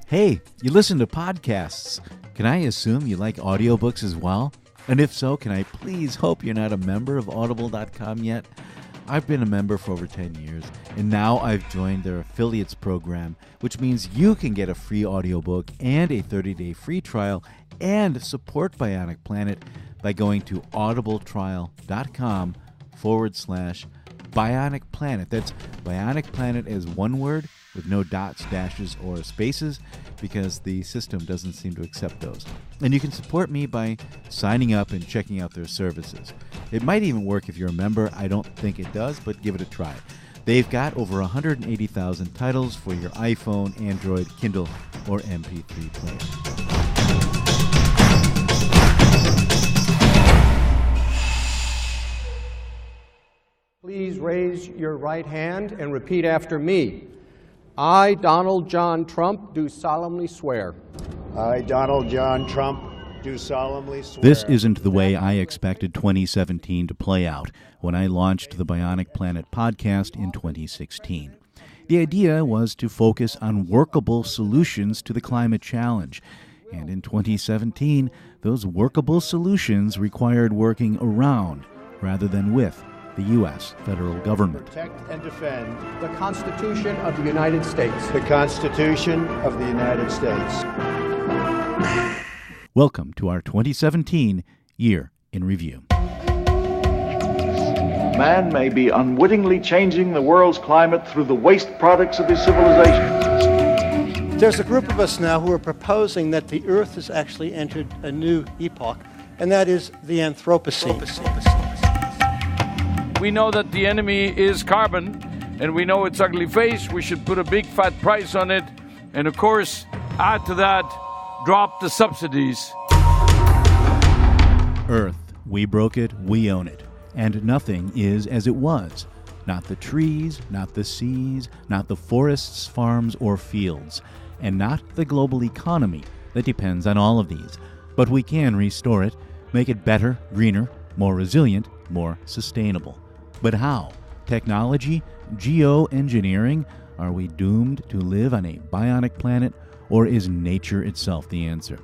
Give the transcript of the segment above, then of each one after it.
Hey, you listen to podcasts. Can I assume you like audiobooks as well? And if so, can I please hope you're not a member of Audible.com yet? I've been a member for over 10 years, and now I've joined their affiliates program, which means you can get a free audiobook and a 30-day free trial and support Bionic Planet by going to audibletrial.com/Bionic Planet. That's Bionic Planet as one word with no dots, dashes, or spaces because the system doesn't seem to accept those. And you can support me by signing up and checking out their services. It might even work if you're a member. I don't think it does, but give it a try. They've got over 180,000 titles for your iPhone, Android, Kindle, or MP3 player. Please raise your right hand and repeat after me. I, Donald John Trump, do solemnly swear. I, Donald John Trump, do solemnly swear. This isn't the way I expected 2017 to play out when I launched the Bionic Planet podcast in 2016. The idea was to focus on workable solutions to the climate challenge. And in 2017, those workable solutions required working around rather than with the U.S. federal government. Protect and defend The Constitution of the United States. the Constitution of the United States. Welcome to our 2017 Year in Review. Man may be unwittingly changing the world's climate through the waste products of his civilization. There's a group of us now who are proposing that the Earth has actually entered a new epoch, and that is the Anthropocene. We know that the enemy is carbon, and we know its ugly face. We should put a big fat price on it, and of course, add to that, drop the subsidies. Earth, we broke it, we own it. And nothing is as it was. Not the trees, not the seas, not the forests, farms, or fields, and not the global economy that depends on all of these. But we can restore it, make it better, greener, more resilient, more sustainable. But how? Technology? Geoengineering? Are we doomed to live on a bionic planet, or is nature itself the answer?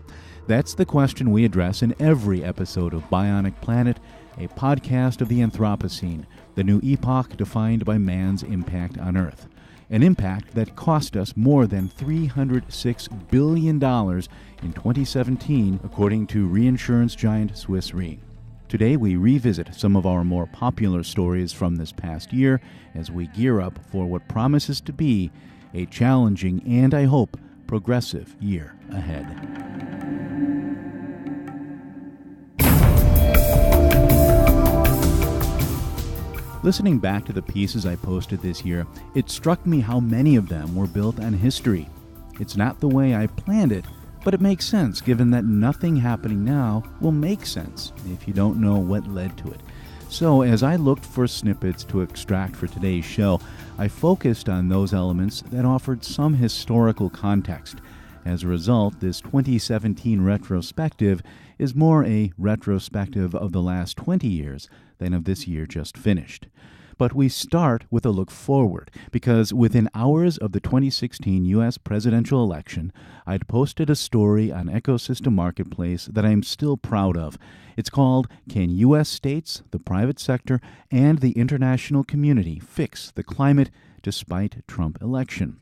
That's the question we address in every episode of Bionic Planet, a podcast of the Anthropocene, the new epoch defined by man's impact on Earth. An impact that cost us more than $306 billion in 2017, according to reinsurance giant Swiss Re. Today we revisit some of our more popular stories from this past year as we gear up for what promises to be a challenging and, I hope, progressive year ahead. Listening back to the pieces I posted this year, it struck me how many of them were built on history. It's not the way I planned it, but it makes sense given that nothing happening now will make sense if you don't know what led to it. So as I looked for snippets to extract for today's show, I focused on those elements that offered some historical context. As a result, this 2017 retrospective is more a retrospective of the last 20 years than of this year just finished. But we start with a look forward, because within hours of the 2016 U.S. presidential election, I'd posted a story on Ecosystem Marketplace that I'm still proud of. It's called, Can U.S. States, the Private Sector, and the International Community Fix the Climate Despite Trump Election?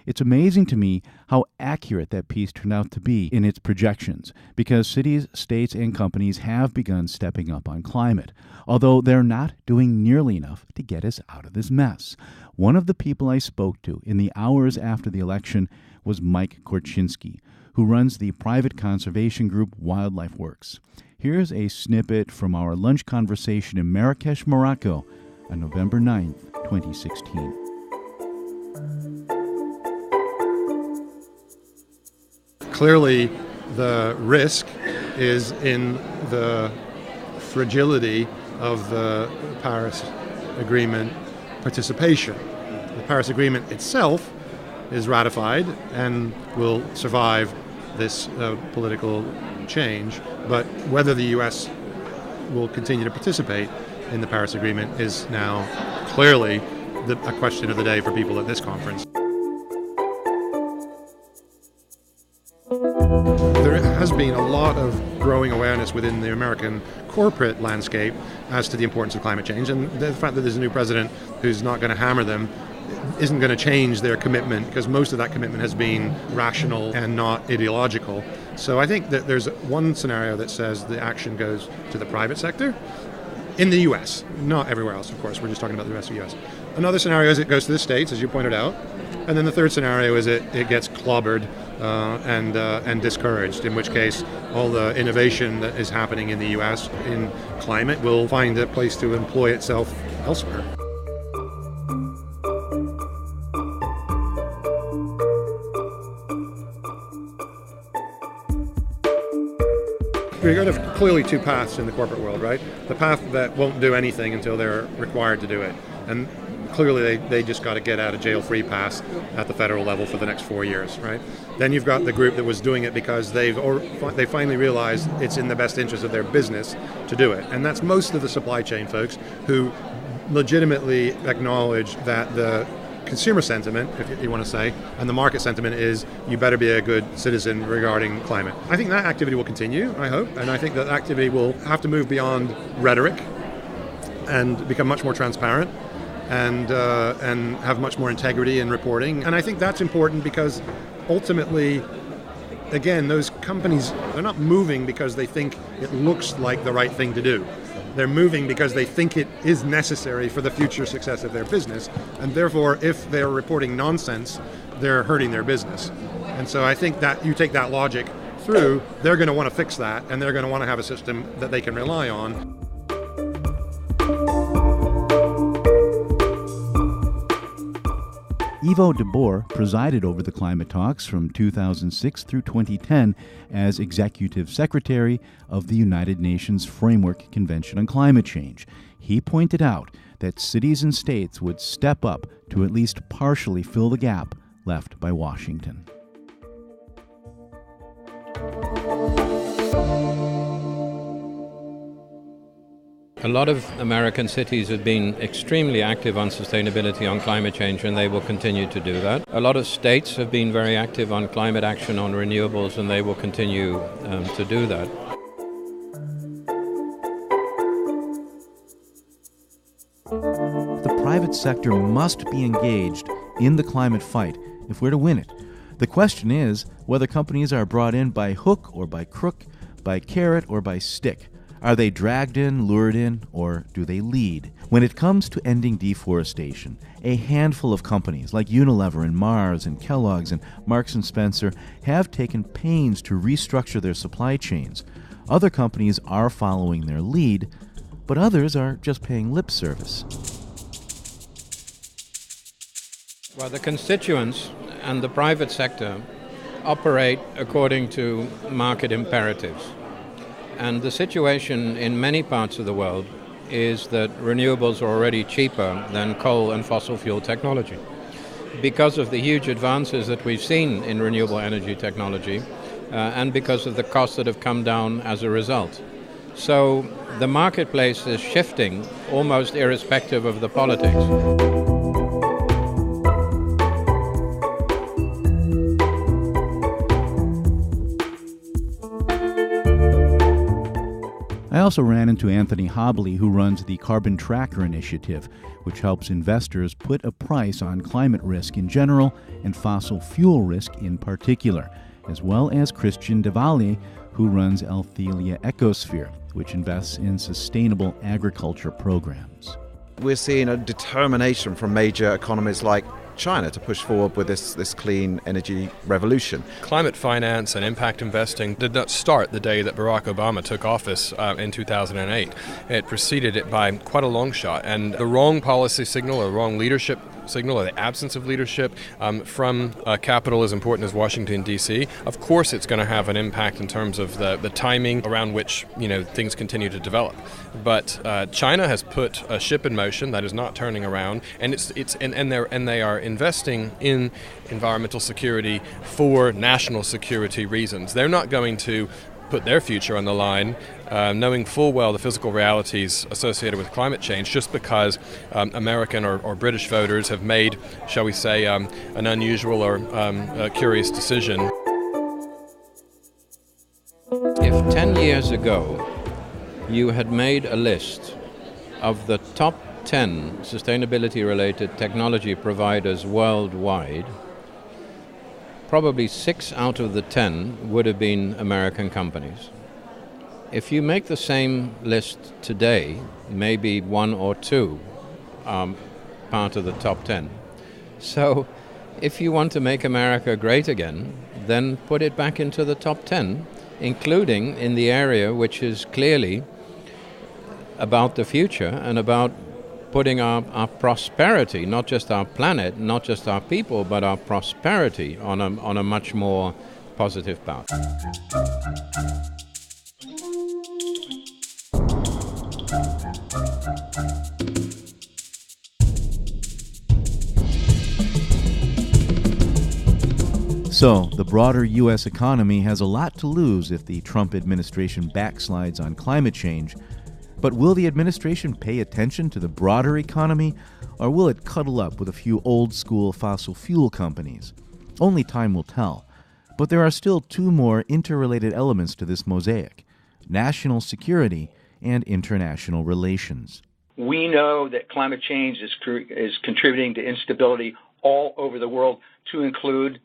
It's amazing to me how accurate that piece turned out to be in its projections, because cities, states, and companies have begun stepping up on climate, although they're not doing nearly enough to get us out of this mess. One of the people I spoke to in the hours after the election was Mike Korchinsky, who runs the private conservation group Wildlife Works. Here's a snippet from our lunch conversation in Marrakesh, Morocco on November 9th, 2016. Clearly, the risk is in the fragility of the Paris Agreement participation. The Paris Agreement itself is ratified and will survive this political change, but whether the U.S. will continue to participate in the Paris Agreement is now clearly a question of the day for people at this conference. been a lot of growing awareness within the American corporate landscape as to the importance of climate change, and the fact that there's a new president who's not going to hammer them isn't going to change their commitment, because most of that commitment has been rational and not ideological. So I think that there's one scenario that says the action goes to the private sector in the U.S., not everywhere else, of course. We're just talking about the rest of the U.S. Another scenario is it goes to the states, as you pointed out. And then the third scenario is it gets clobbered and discouraged, in which case all the innovation that is happening in the U.S. in climate will find a place to employ itself elsewhere. You're going to have clearly two paths in the corporate world, right? The path that won't do anything until they're required to do it. And clearly they just got to get out of jail free pass at the federal level for the next 4 years, right? Then you've got the group that was doing it because they finally realized it's in the best interest of their business to do it. And that's most of the supply chain folks who legitimately acknowledge that the consumer sentiment, if you want to say, and the market sentiment is you better be a good citizen regarding climate. I think that activity will continue, I hope, and I think that activity will have to move beyond rhetoric and become much more transparent and have much more integrity in reporting. And I think that's important because ultimately, again, those companies, they're not moving because they think it looks like the right thing to do. They're moving because they think it is necessary for the future success of their business. And therefore, if they're reporting nonsense, they're hurting their business. And so I think that you take that logic through, they're going to want to fix that, and they're going to want to have a system that they can rely on. Ivo de Boer presided over the climate talks from 2006 through 2010 as Executive Secretary of the United Nations Framework Convention on Climate Change. He pointed out that cities and states would step up to at least partially fill the gap left by Washington. A lot of American cities have been extremely active on sustainability, on climate change, and they will continue to do that. A lot of states have been very active on climate action, on renewables, and they will continue to do that. The private sector must be engaged in the climate fight if we're to win it. The question is whether companies are brought in by hook or by crook, by carrot or by stick. Are they dragged in, lured in, or do they lead? When it comes to ending deforestation, a handful of companies like Unilever and Mars and Kellogg's and Marks & Spencer have taken pains to restructure their supply chains. Other companies are following their lead, but others are just paying lip service. Well, the constituents and the private sector operate according to market imperatives. And the situation in many parts of the world is that renewables are already cheaper than coal and fossil fuel technology. Because of the huge advances that we've seen in renewable energy technology and because of the costs that have come down as a result. So the marketplace is shifting almost irrespective of the politics. I also ran into Anthony Hobley, who runs the Carbon Tracker Initiative, which helps investors put a price on climate risk in general and fossil fuel risk in particular, as well as Christian de Valle, who runs Althelia Ecosphere, which invests in sustainable agriculture programs. We're seeing a determination from major economies like China to push forward with this clean energy revolution. Climate finance and impact investing did not start the day that Barack Obama took office in 2008. It preceded it by quite a long shot, and the wrong policy signal or wrong leadership signal or the absence of leadership from a capital as important as Washington, D.C., of course it's going to have an impact in terms of the timing around which things continue to develop. But China has put a ship in motion that is not turning around, and they are investing in environmental security for national security reasons. They're not going to put their future on the line, knowing full well the physical realities associated with climate change, just because American or British voters have made, shall we say, an unusual or curious decision. 10 years ago, you had made a list of the top 10 sustainability-related technology providers worldwide, probably 6 out of the 10 would have been American companies. If you make the same list today, maybe 1 or 2 are part of the top 10. So if you want to make America great again, then put it back into the top 10, including in the area which is clearly about the future and about putting our prosperity, not just our planet, not just our people, but our prosperity on a much more positive path. So, the broader U.S. economy has a lot to lose if the Trump administration backslides on climate change. But will the administration pay attention to the broader economy, or will it cuddle up with a few old-school fossil fuel companies? Only time will tell. But there are still 2 more interrelated elements to this mosaic: national security and international relations. We know that climate change is contributing to instability all over the world, to include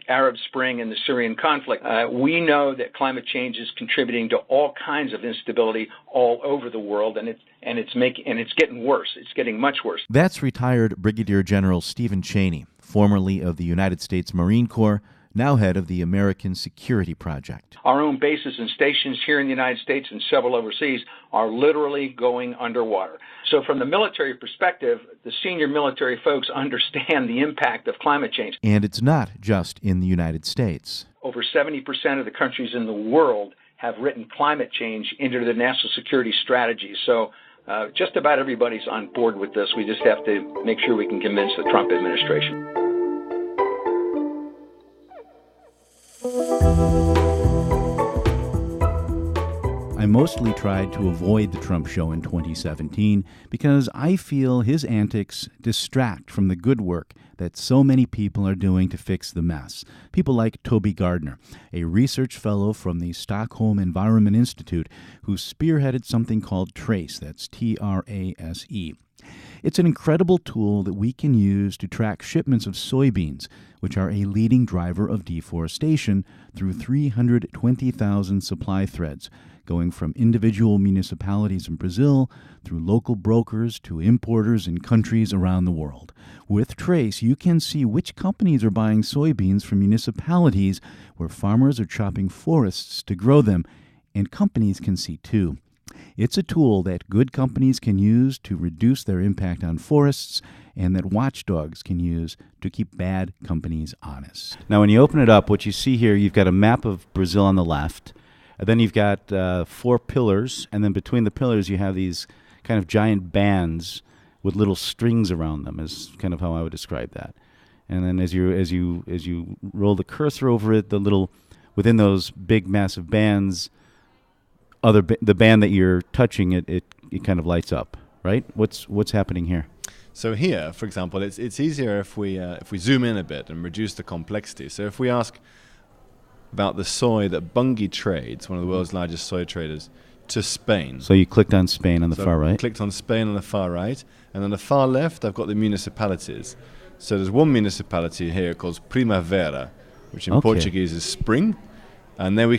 Arab Spring and the Syrian conflict. We know that climate change is contributing to all kinds of instability all over the world, and it's getting worse. It's getting much worse. That's retired Brigadier General Stephen Cheney, formerly of the United States Marine Corps, now head of the American Security Project. Our own bases and stations here in the United States and several overseas are literally going underwater. So from the military perspective, the senior military folks understand the impact of climate change. And it's not just in the United States. Over 70% of the countries in the world have written climate change into their national security strategies. So just about everybody's on board with this. We just have to make sure we can convince the Trump administration. I mostly tried to avoid the Trump show in 2017 because I feel his antics distract from the good work that so many people are doing to fix the mess. People like Toby Gardner, a research fellow from the Stockholm Environment Institute who spearheaded something called TRACE, that's T-R-A-S-E. It's an incredible tool that we can use to track shipments of soybeans, which are a leading driver of deforestation, through 320,000 supply threads, going from individual municipalities in Brazil through local brokers to importers in countries around the world. With TRACE, you can see which companies are buying soybeans from municipalities where farmers are chopping forests to grow them, and companies can see too. It's a tool that good companies can use to reduce their impact on forests and that watchdogs can use to keep bad companies honest. Now, when you open it up, what you see here, you've got a map of Brazil on the left, and then you've got 4 pillars, and then between the pillars you have these kind of giant bands with little strings around them, is kind of how I would describe that. And then as you roll the cursor over it, within those big massive bands, the band that you're touching, it kind of lights up, right? What's happening here? So here, for example, it's easier if we zoom in a bit and reduce the complexity. So if we ask about the soy that Bunge trades, one of the world's largest soy traders, to Spain. So you clicked on Spain on the far right? I clicked on Spain on the far right, and on the far left I've got the municipalities. So there's one municipality here called Primavera, which in Portuguese is spring. And then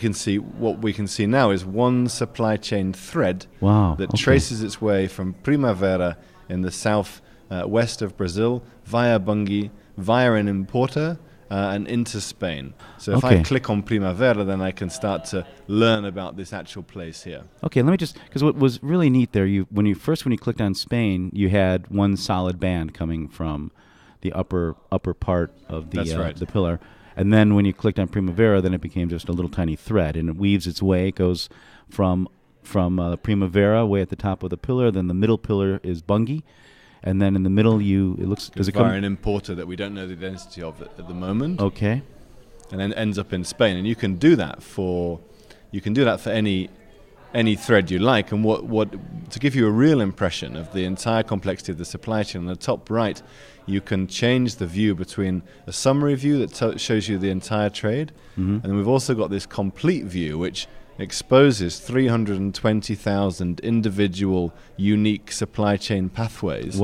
what we can see now is one supply chain thread that traces its way from Primavera in the south west of Brazil via Bunge, via an importer, and into Spain. So if I click on Primavera, then I can start to learn about this actual place here. Okay, let me just, because what was really neat there, when you clicked on Spain, you had one solid band coming from the upper part of the pillar. And then when you clicked on Primavera, then it became just a little tiny thread, and it weaves its way. It goes from Primavera way at the top of the pillar. Then the middle pillar is Bunge, and then in the middle does it come via an importer that we don't know the identity of at the moment. Okay, and then ends up in Spain. And you can do that for any thread you like. And what to give you a real impression of the entire complexity of the supply chain, on the top right, you can change the view between a summary view that shows you the entire trade, and then we've also got this complete view, which exposes 320,000 individual unique supply chain pathways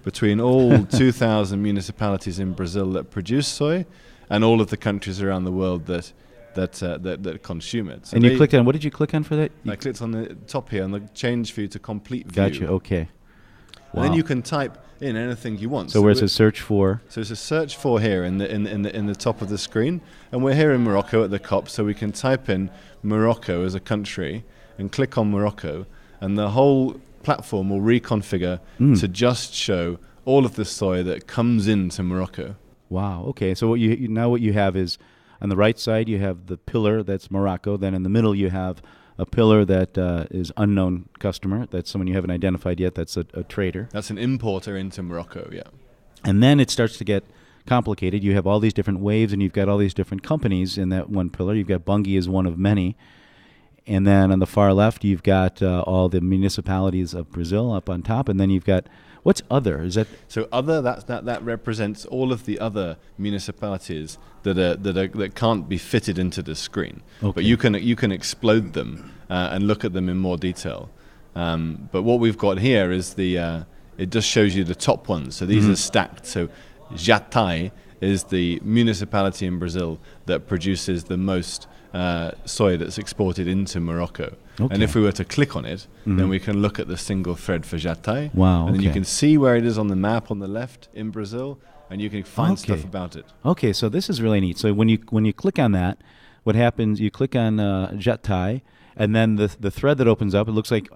between all 2,000 municipalities in Brazil that produce soy and all of the countries around the world that consume it. So and you clicked on, what did you click on for that? I clicked on the top here on the change view to complete view. Gotcha, okay. And then you can type in anything you want. So where's the search for? So it's a search for here in the top of the screen, and we're here in Morocco at the COP, so we can type in Morocco as a country and click on Morocco, and the whole platform will reconfigure to just show all of the soy that comes into Morocco. Wow. Okay. So what you have is on the right side you have the pillar that's Morocco. Then in the middle you have a pillar that is unknown customer. That's someone you haven't identified yet. That's a trader. That's an importer into Morocco, yeah. And then it starts to get complicated. You have all these different waves, and you've got all these different companies in that one pillar. You've got Bunge as one of many. And then on the far left, you've got all the municipalities of Brazil up on top. And then you've got, what's other? Is that so? Other that represents all of the other municipalities that can't be fitted into the screen. Okay. But you can explode them and look at them in more detail. But what we've got here is it just shows you the top ones. So these are stacked. So Jatai is the municipality in Brazil that produces the most soy that's exported into Morocco. Okay. And if we were to click on it, then we can look at the single thread for Jatai. Wow. And then you can see where it is on the map on the left in Brazil, and you can find stuff about it. Okay, so this is really neat. So when you click on that, what happens, you click on Jatai, and then the thread that opens up, it looks like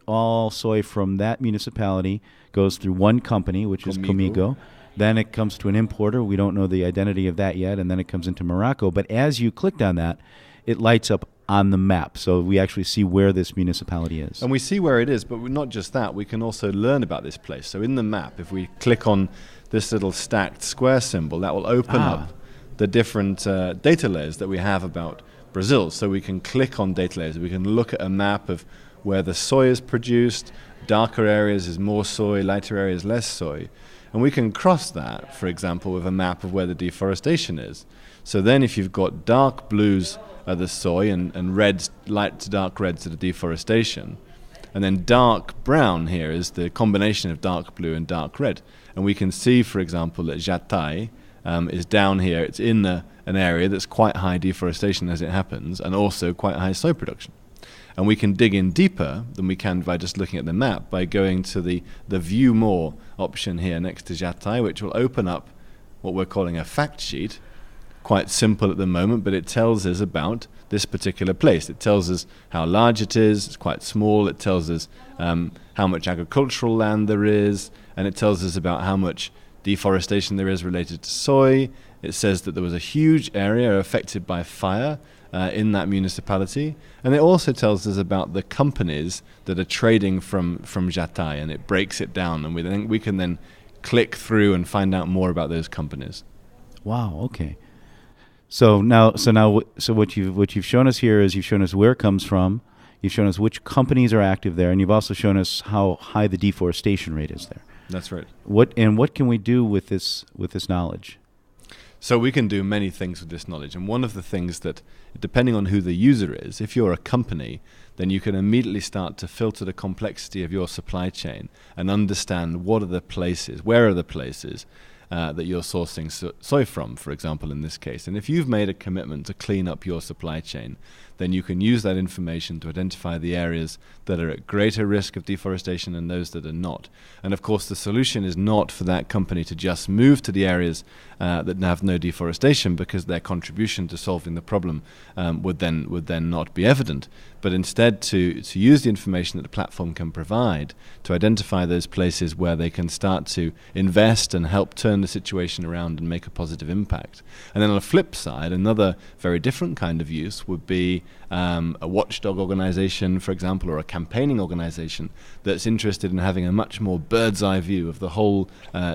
all soy from that municipality goes through one company, which is Comigo. Then it comes to an importer. We don't know the identity of that yet, and then it comes into Morocco. But as you clicked on that, it lights up on the map. So we actually see where this municipality is. And we see where it is, but not just that. We can also learn about this place. So in the map, if we click on this little stacked square symbol, that will open up the different data layers that we have about Brazil. So we can click on data layers. We can look at a map of where the soy is produced. Darker areas is more soy, lighter areas less soy. And we can cross that, for example, with a map of where the deforestation is. So then if you've got dark blues are the soy and reds, light to dark reds are the deforestation, and then dark brown here is the combination of dark blue and dark red. And we can see, for example, that Jatai is down here. It's in an area that's quite high deforestation as it happens, and also quite high soy production. And we can dig in deeper than we can by just looking at the map by going to the View More option here next to Jatai, which will open up what we're calling a fact sheet. Quite simple at the moment, but it tells us about this particular place. It tells us how large it is. It's quite small. It tells us how much agricultural land there is, and it tells us about how much deforestation there is related to soy. It says that there was a huge area affected by fire in that municipality, and it also tells us about the companies that are trading from Jatai, and it breaks it down, and we can then click through and find out more about those companies. Wow. Okay. So what you've shown us here is you've shown us where it comes from, you've shown us which companies are active there, and you've also shown us how high the deforestation rate is there. That's right. What can we do with this knowledge? So we can do many things with this knowledge, and one of the things that, depending on who the user is, if you're a company, then you can immediately start to filter the complexity of your supply chain and understand where are the places that you're sourcing soy from, for example, in this case. And if you've made a commitment to clean up your supply chain, then you can use that information to identify the areas that are at greater risk of deforestation and those that are not. And of course, the solution is not for that company to just move to the areas that have no deforestation, because their contribution to solving the problem would then not be evident, but instead to use the information that the platform can provide to identify those places where they can start to invest and help turn the situation around and make a positive impact. And then on the flip side, another very different kind of use would be a watchdog organization, for example, or a campaigning organization that's interested in having a much more bird's eye view of the whole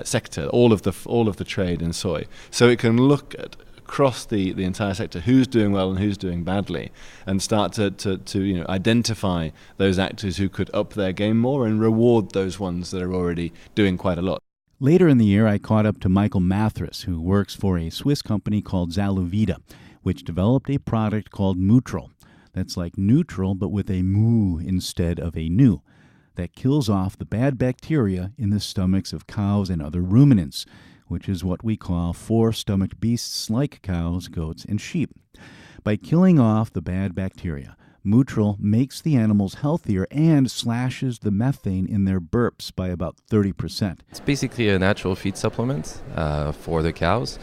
sector, all of the trade in soy. So it can look at across the entire sector who's doing well and who's doing badly, and start to identify those actors who could up their game more and reward those ones that are already doing quite a lot. Later in the year, I caught up to Michael Mathres, who works for a Swiss company called Zaluvida, which developed a product called Mutrol. That's like neutral, but with a mu instead of a nu. That kills off the bad bacteria in the stomachs of cows and other ruminants, which is what we call four-stomached beasts like cows, goats, and sheep. By killing off the bad bacteria, Mutral makes the animals healthier and slashes the methane in their burps by about 30%. It's basically a natural feed supplement for the cows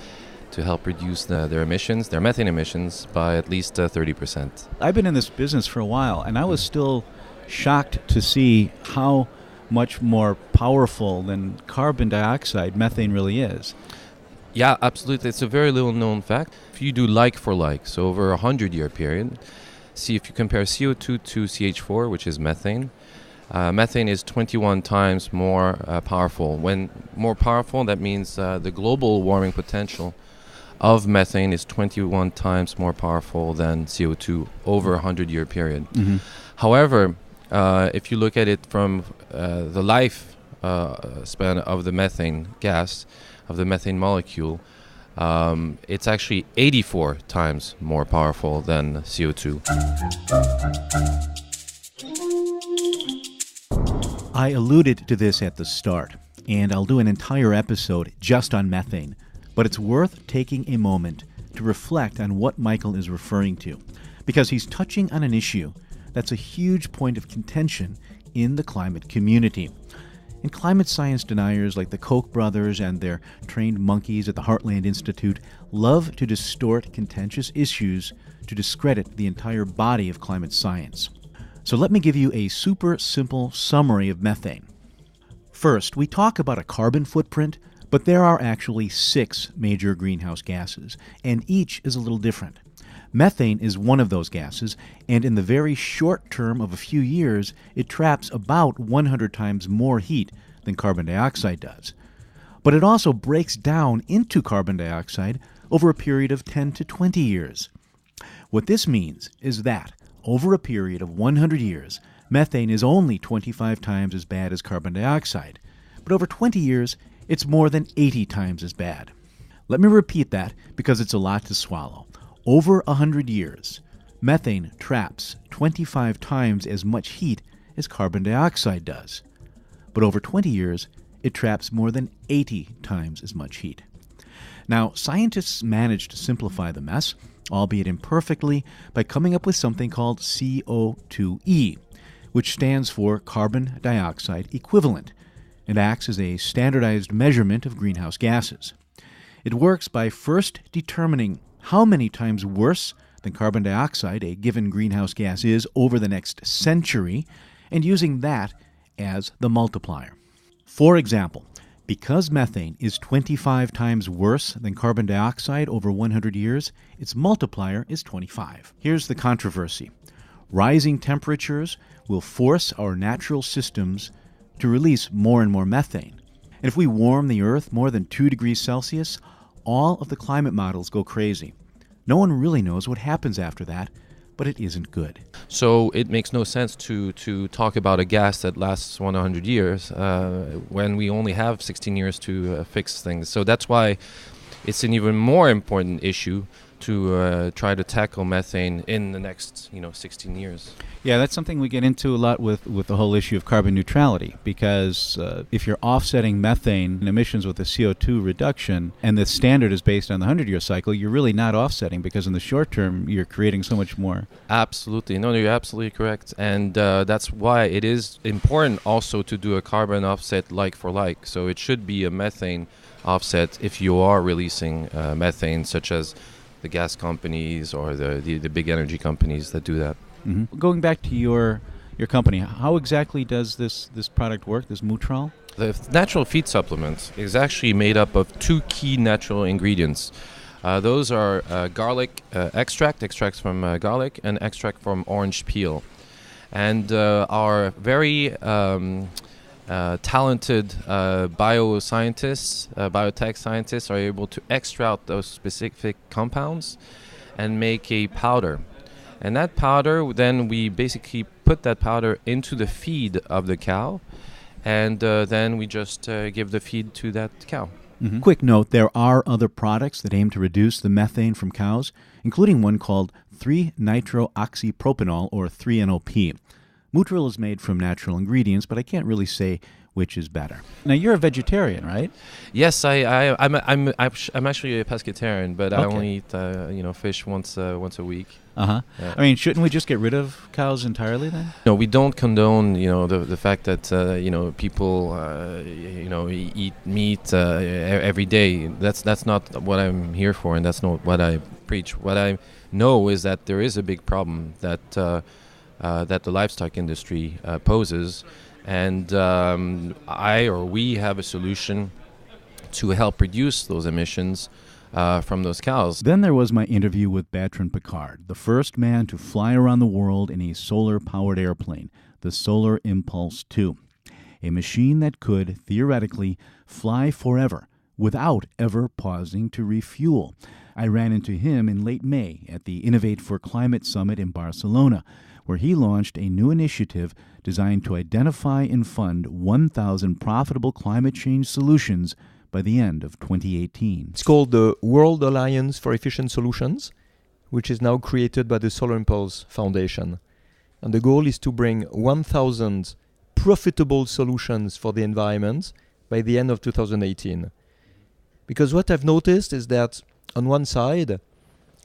to help reduce their emissions, their methane emissions, by at least 30%. I've been in this business for a while, and I was still shocked to see how much more powerful than carbon dioxide methane really is. Yeah, absolutely. It's a very little known fact. If you do like for like, so over a 100-year period, see if you compare CO2 to CH4, which is methane, methane is 21 times more powerful. When more powerful, that means the global warming potential of methane is 21 times more powerful than CO2 over a 100-year period. Mm-hmm. However, if you look at it from the life span of the methane gas, of the methane molecule, it's actually 84 times more powerful than CO2. I alluded to this at the start, and I'll do an entire episode just on methane, but it's worth taking a moment to reflect on what Michael is referring to, because he's touching on an issue that's a huge point of contention in the climate community. And climate science deniers like the Koch brothers and their trained monkeys at the Heartland Institute love to distort contentious issues to discredit the entire body of climate science. So let me give you a super simple summary of methane. First, we talk about a carbon footprint, but there are actually 6 major greenhouse gases, and each is a little different. Methane is one of those gases, and in the very short term of a few years, it traps about 100 times more heat than carbon dioxide does. But it also breaks down into carbon dioxide over a period of 10 to 20 years. What this means is that, over a period of 100 years, methane is only 25 times as bad as carbon dioxide. But over 20 years, it's more than 80 times as bad. Let me repeat that because it's a lot to swallow. Over 100 years, methane traps 25 times as much heat as carbon dioxide does. But over 20 years, it traps more than 80 times as much heat. Now, scientists managed to simplify the mess, albeit imperfectly, by coming up with something called CO2e, which stands for carbon dioxide equivalent, and acts as a standardized measurement of greenhouse gases. It works by first determining how many times worse than carbon dioxide a given greenhouse gas is over the next century, and using that as the multiplier. For example, because methane is 25 times worse than carbon dioxide over 100 years, its multiplier is 25. Here's the controversy. Rising temperatures will force our natural systems to release more and more methane. And if we warm the Earth more than 2 degrees Celsius, all of the climate models go crazy. No one really knows what happens after that, but it isn't good. So it makes no sense to talk about a gas that lasts 100 years when we only have 16 years to fix things. So that's why it's an even more important issue to try to tackle methane in the next 16 years. Yeah, that's something we get into a lot with the whole issue of carbon neutrality, because if you're offsetting methane emissions with a CO2 reduction, and the standard is based on the 100-year cycle, you're really not offsetting, because in the short term, you're creating so much more. Absolutely. No, you're absolutely correct. And that's why it is important also to do a carbon offset like for like. So it should be a methane offset if you are releasing methane, such as the gas companies or the big energy companies that do that. Mm-hmm. Going back to your company, how exactly does this product work, this Mutral? The natural feed supplement is actually made up of 2 key natural ingredients. Those are garlic extracts from garlic, and extract from orange peel. And our very talented bioscientists, biotech scientists are able to extract those specific compounds and make a powder. And that powder, then we basically put that powder into the feed of the cow, and then we just give the feed to that cow. Mm-hmm. Quick note, there are other products that aim to reduce the methane from cows, including one called 3-nitrooxypropanol, or 3-NOP. Mutril is made from natural ingredients, but I can't really say which is better. Now, you're a vegetarian, right? Yes, I'm actually a pescatarian, but I only eat fish once a week. Yeah. I mean, shouldn't we just get rid of cows entirely then? No, we don't condone the fact that people eat meat every day. That's not what I'm here for, and that's not what I preach. What I know is that there is a big problem that the livestock industry poses. And we have a solution to help reduce those emissions from those cows. Then there was my interview with Bertrand Piccard, the first man to fly around the world in a solar-powered airplane, the Solar Impulse 2, a machine that could, theoretically, fly forever without ever pausing to refuel. I ran into him in late May at the Innovate for Climate Summit in Barcelona, where he launched a new initiative designed to identify and fund 1,000 profitable climate change solutions by the end of 2018. It's called the World Alliance for Efficient Solutions, which is now created by the Solar Impulse Foundation. And the goal is to bring 1,000 profitable solutions for the environment by the end of 2018. Because what I've noticed is that on one side,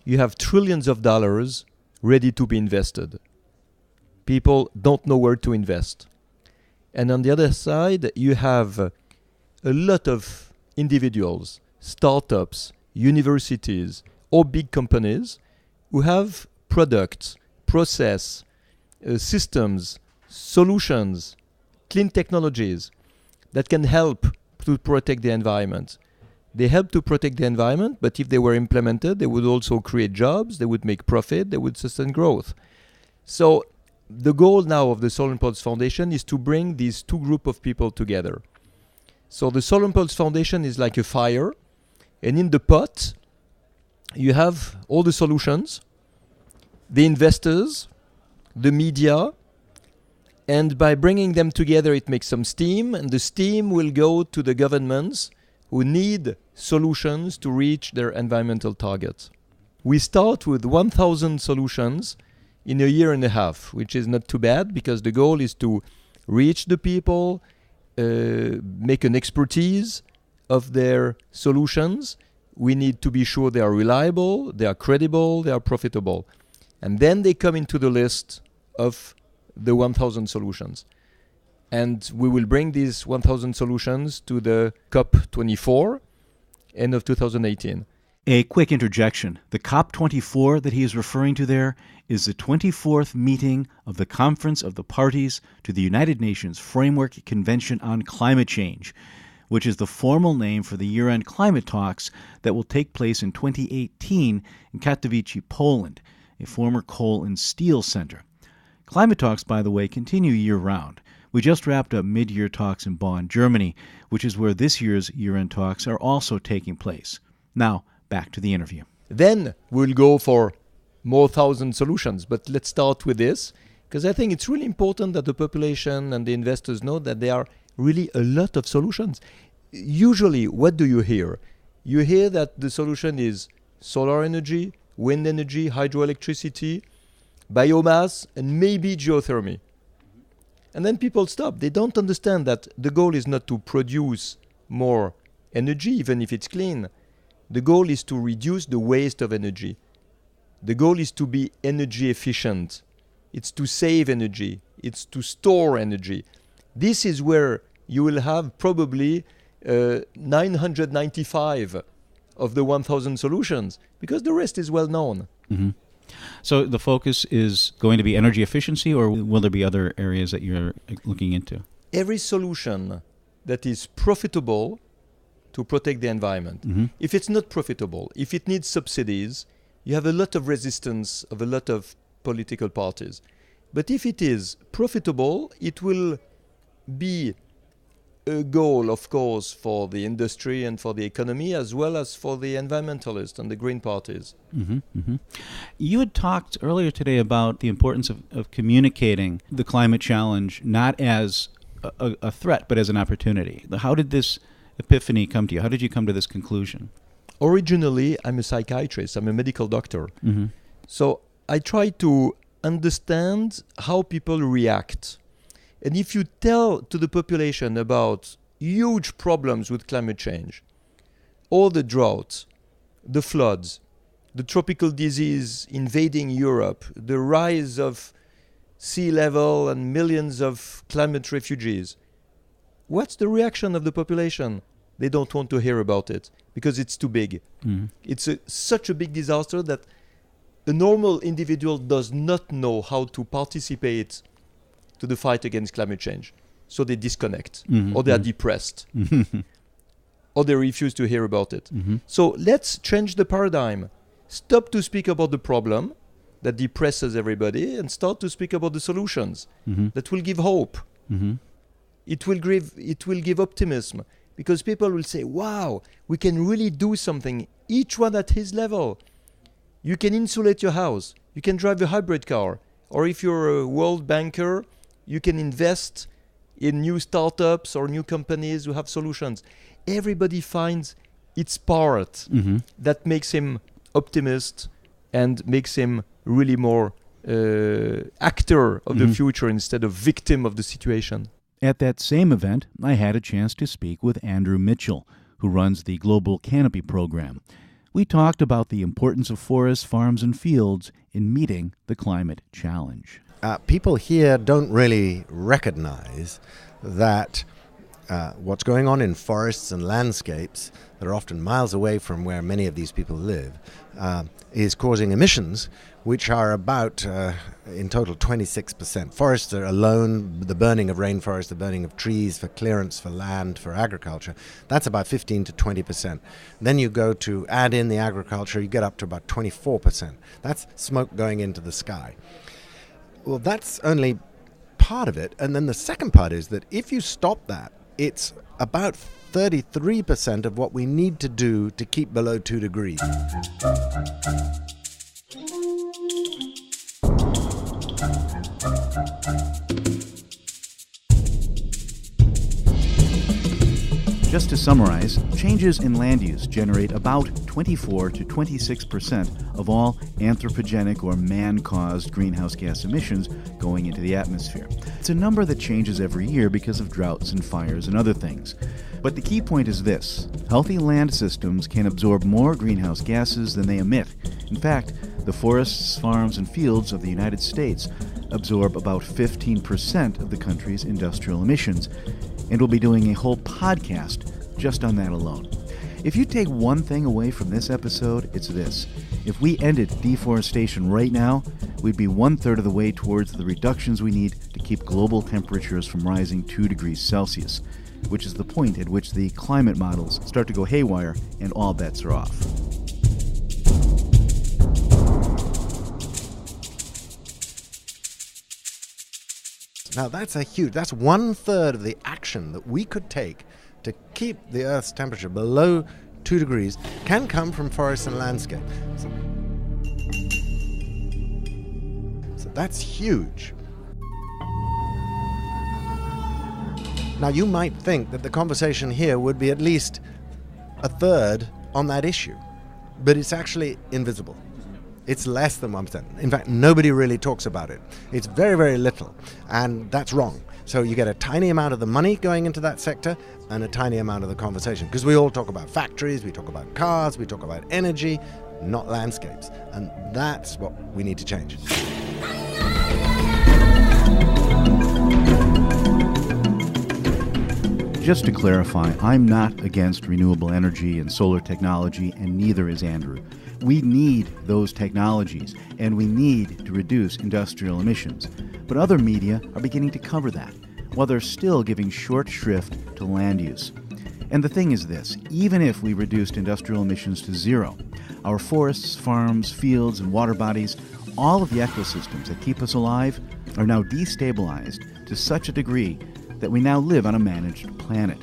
you have trillions of dollars ready to be invested. People don't know where to invest. And on the other side, you have a lot of individuals, startups, universities, or big companies who have products, process, systems, solutions, clean technologies that can help to protect the environment. They help to protect the environment, but if they were implemented, they would also create jobs, they would make profit, they would sustain growth. So the goal now of the Solar Impulse Foundation is to bring these two groups of people together. So the Solar Impulse Foundation is like a fire, and in the pot, you have all the solutions, the investors, the media, and by bringing them together, it makes some steam, and the steam will go to the governments who need solutions to reach their environmental targets. We start with 1,000 solutions in a year and a half, which is not too bad because the goal is to reach the people, make an expertise of their solutions. We need to be sure they are reliable, they are credible, they are profitable. And then they come into the list of the 1,000 solutions. And we will bring these 1,000 solutions to the COP24, end of 2018. A quick interjection. The COP24 that he is referring to there is the 24th meeting of the Conference of the Parties to the United Nations Framework Convention on Climate Change, which is the formal name for the year-end climate talks that will take place in 2018 in Katowice, Poland, a former coal and steel center. Climate talks, by the way, continue year-round. We just wrapped up mid-year talks in Bonn, Germany, which is where this year's year-end talks are also taking place. Now, back to the interview. Then we'll go for more 1,000 solutions. But let's start with this, because I think it's really important that the population and the investors know that there are really a lot of solutions. Usually, what do you hear? You hear that the solution is solar energy, wind energy, hydroelectricity, biomass, and maybe geothermy. And then people stop. They don't understand that the goal is not to produce more energy, even if it's clean. The goal is to reduce the waste of energy. The goal is to be energy efficient. It's to save energy. It's to store energy. This is where you will have probably 995 of the 1,000 solutions, because the rest is well known. Mm-hmm. So the focus is going to be energy efficiency, or will there be other areas that you're looking into? Every solution that is profitable to protect the environment. Mm-hmm. If it's not profitable, if it needs subsidies, you have a lot of resistance of a lot of political parties. But if it is profitable, it will be a goal, of course, for the industry and for the economy, as well as for the environmentalists and the green parties. Mm-hmm, mm-hmm. You had talked earlier today about the importance of communicating the climate challenge not as a threat, but as an opportunity. How did this epiphany come to you? How did you come to this conclusion? Originally, I'm a psychiatrist. I'm a medical doctor. Mm-hmm. So I try to understand how people react. And if you tell to the population about huge problems with climate change, all the droughts, the floods, the tropical disease invading Europe, the rise of sea level and millions of climate refugees, what's the reaction of the population? They don't want to hear about it because it's too big. Mm-hmm. It's such a big disaster that a normal individual does not know how to participate to the fight against climate change. So they disconnect, or they are depressed, or they refuse to hear about it. So let's change the paradigm. Stop to speak about the problem that depresses everybody and start to speak about the solutions that will give hope. It will give optimism, because people will say, wow, we can really do something, each one at his level. You can insulate your house, you can drive a hybrid car, or if you're a world banker, you can invest in new startups or new companies who have solutions. Everybody finds its part that makes him optimist and makes him really more actor of the future instead of victim of the situation. At that same event, I had a chance to speak with Andrew Mitchell, who runs the Global Canopy program. We talked about the importance of forests, farms, and fields in meeting the climate challenge. People here don't really recognize that what's going on in forests and landscapes that are often miles away from where many of these people live is causing emissions which are about, in total, 26%. Forests are alone, the burning of rainforests, the burning of trees for clearance, for land, for agriculture, that's about 15 to 20%. Then you go to add in the agriculture, you get up to about 24%. That's smoke going into the sky. Well, that's only part of it. And then the second part is that if you stop that, it's about 33% of what we need to do to keep below 2 degrees. Just to summarize, changes in land use generate about 24 to 26% of all anthropogenic or man-caused greenhouse gas emissions going into the atmosphere. It's a number that changes every year because of droughts and fires and other things. But the key point is this: healthy land systems can absorb more greenhouse gases than they emit. In fact, the forests, farms, and fields of the United States absorb about 15% of the country's industrial emissions. And we'll be doing a whole podcast just on that alone. If you take one thing away from this episode, it's this: if we ended deforestation right now, we'd be 1/3 of the way towards the reductions we need to keep global temperatures from rising 2 degrees Celsius, which is the point at which the climate models start to go haywire and all bets are off. Now that's 1/3 of the action that we could take to keep the Earth's temperature below 2 degrees can come from forests and landscape. So that's huge. Now you might think that the conversation here would be at least 1/3 on that issue, but it's actually invisible. It's less than 1%. In fact, nobody really talks about it. It's very, very little, and that's wrong. So you get a tiny amount of the money going into that sector and a tiny amount of the conversation, because we all talk about factories, we talk about cars, we talk about energy, not landscapes, and that's what we need to change. Just to clarify, I'm not against renewable energy and solar technology, and neither is Andrew. We need those technologies, and we need to reduce industrial emissions. But other media are beginning to cover that, while they're still giving short shrift to land use. And the thing is this: even if we reduced industrial emissions to zero, our forests, farms, fields, and water bodies, all of the ecosystems that keep us alive, are now destabilized to such a degree that we now live on a managed planet.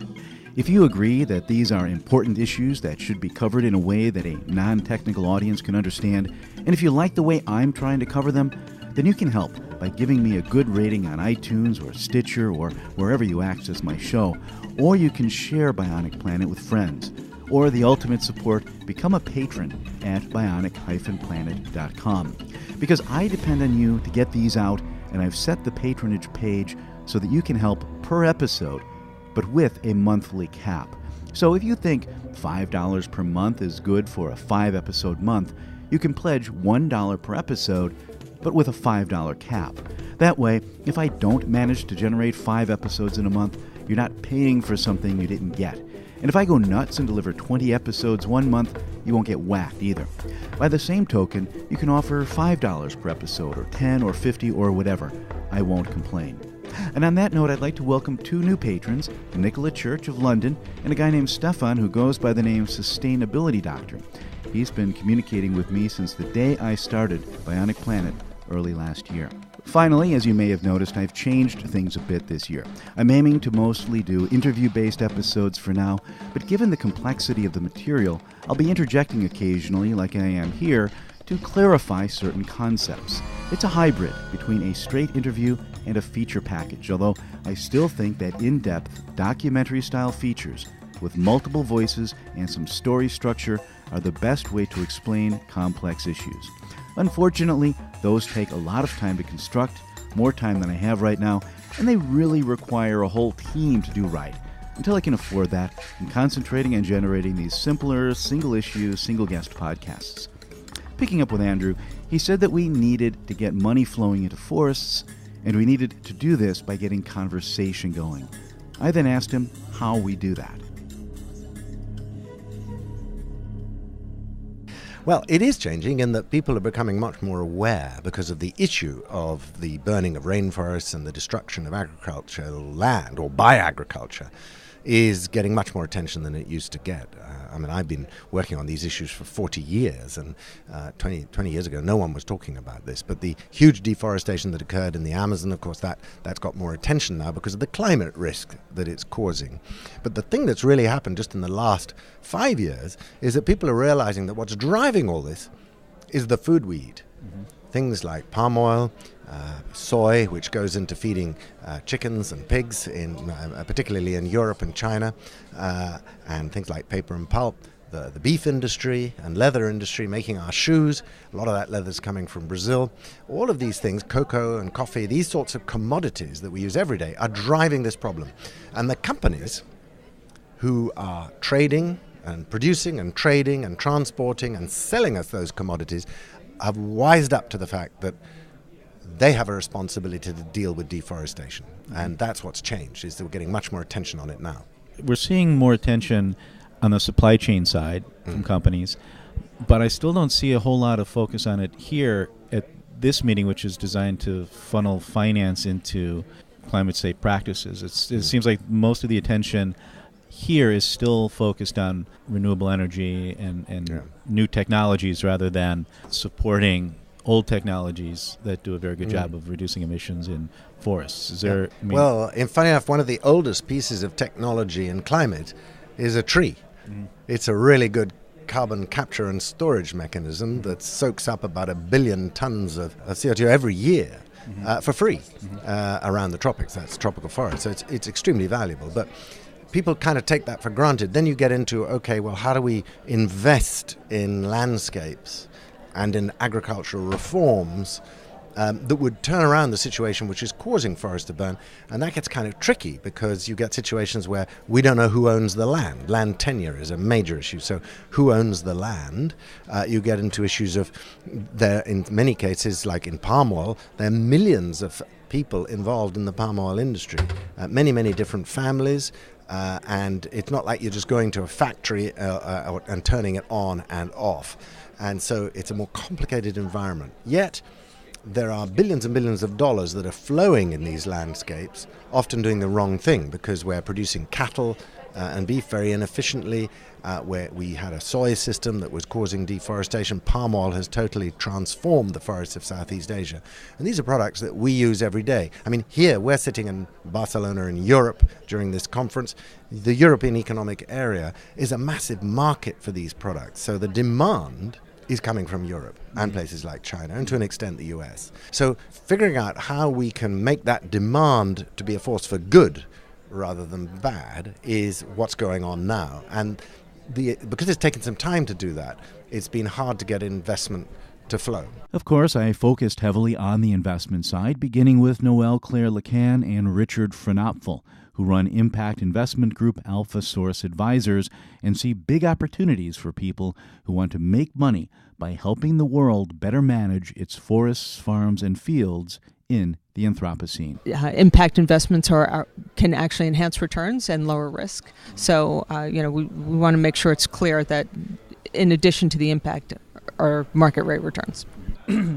If you agree that these are important issues that should be covered in a way that a non-technical audience can understand, and if you like the way I'm trying to cover them, then you can help by giving me a good rating on iTunes or Stitcher or wherever you access my show, or you can share Bionic Planet with friends. or the ultimate support, become a patron at bionic-planet.com. Because I depend on you to get these out, and I've set the patronage page so that you can help per episode, but with a monthly cap. So if you think $5 per month is good for a 5-episode month, you can pledge $1 per episode, but with a $5 cap. That way, if I don't manage to generate 5 episodes in a month, you're not paying for something you didn't get. And if I go nuts and deliver 20 episodes one month, you won't get whacked either. By the same token, you can offer $5 per episode, or $10 or $50 or whatever. I won't complain. And on that note, I'd like to welcome 2 new patrons, Nicola Church of London and a guy named Stefan who goes by the name Sustainability Doctor. He's been communicating with me since the day I started Bionic Planet early last year. Finally, as you may have noticed, I've changed things a bit this year. I'm aiming to mostly do interview-based episodes for now, but given the complexity of the material, I'll be interjecting occasionally, like I am here, to clarify certain concepts. It's a hybrid between a straight interview and a feature package, although I still think that in-depth, documentary-style features with multiple voices and some story structure are the best way to explain complex issues. Unfortunately, those take a lot of time to construct, more time than I have right now, and they really require a whole team to do right. Until I can afford that, I'm concentrating on generating these simpler, single-issue, single-guest podcasts. Picking up with Andrew, he said that we needed to get money flowing into forests, and we needed to do this by getting conversation going. I then asked him how we do that. Well, it is changing in that people are becoming much more aware because of the issue of the burning of rainforests and the destruction of agricultural land, or by agriculture, is getting much more attention than it used to get. I've been working on these issues for 40 years, and 20 years ago no one was talking about this. But the huge deforestation that occurred in the Amazon, of course, that's got more attention now because of the climate risk that it's causing. But the thing that's really happened just in the last 5 years is that people are realizing that what's driving all this is the food we eat. Mm-hmm. Things like palm oil, soy, which goes into feeding chickens and pigs, particularly in Europe and China, and things like paper and pulp, the beef industry and leather industry making our shoes. A lot of that leather is coming from Brazil. All of these things, cocoa and coffee, these sorts of commodities that we use every day are driving this problem. And the companies who are trading and producing and trading and transporting and selling us those commodities have wised up to the fact that they have a responsibility to deal with deforestation. And that's what's changed, is that we're getting much more attention on it now. We're seeing more attention on the supply chain side from companies, but I still don't see a whole lot of focus on it here at this meeting, which is designed to funnel finance into climate-safe practices. It seems like most of the attention here is still focused on renewable energy and new technologies rather than supporting old technologies that do a very good job of reducing emissions in forests. Is there? Well, funny enough, one of the oldest pieces of technology in climate is a tree. Mm. It's a really good carbon capture and storage mechanism that soaks up about 1 billion tons of CO2 every year for free around the tropics. That's tropical forest. So it's extremely valuable. But people kind of take that for granted. Then you get into, okay, well, how do we invest in landscapes and in agricultural reforms that would turn around the situation which is causing forests to burn? And that gets kind of tricky because you get situations where we don't know who owns the land. Land tenure is a major issue. So who owns the land? You get into issues of, there in many cases, like in palm oil, there are millions of people involved in the palm oil industry, many, many different families. And it's not like you're just going to a factory and turning it on and off. And so it's a more complicated environment. Yet there are billions and billions of dollars that are flowing in these landscapes, often doing the wrong thing because we're producing cattle and beef very inefficiently, where we had a soy system that was causing deforestation. Palm oil has totally transformed the forests of Southeast Asia. And these are products that we use every day. I mean, here we're sitting in Barcelona in Europe during this conference. The European Economic Area is a massive market for these products. So the demand is coming from Europe and places like China and to an extent the US. So figuring out how we can make that demand to be a force for good rather than bad is what's going on now. And because it's taken some time to do that, it's been hard to get investment to flow. Of course, I focused heavily on the investment side, beginning with Noelle-Claire LeCann and Richard Fronapfel, who run impact investment group AlphaSource Advisors and see big opportunities for people who want to make money by helping the world better manage its forests, farms, and fields in the Anthropocene. Impact investments can actually enhance returns and lower risk. So, we want to make sure it's clear that in addition to the impact are market rate returns.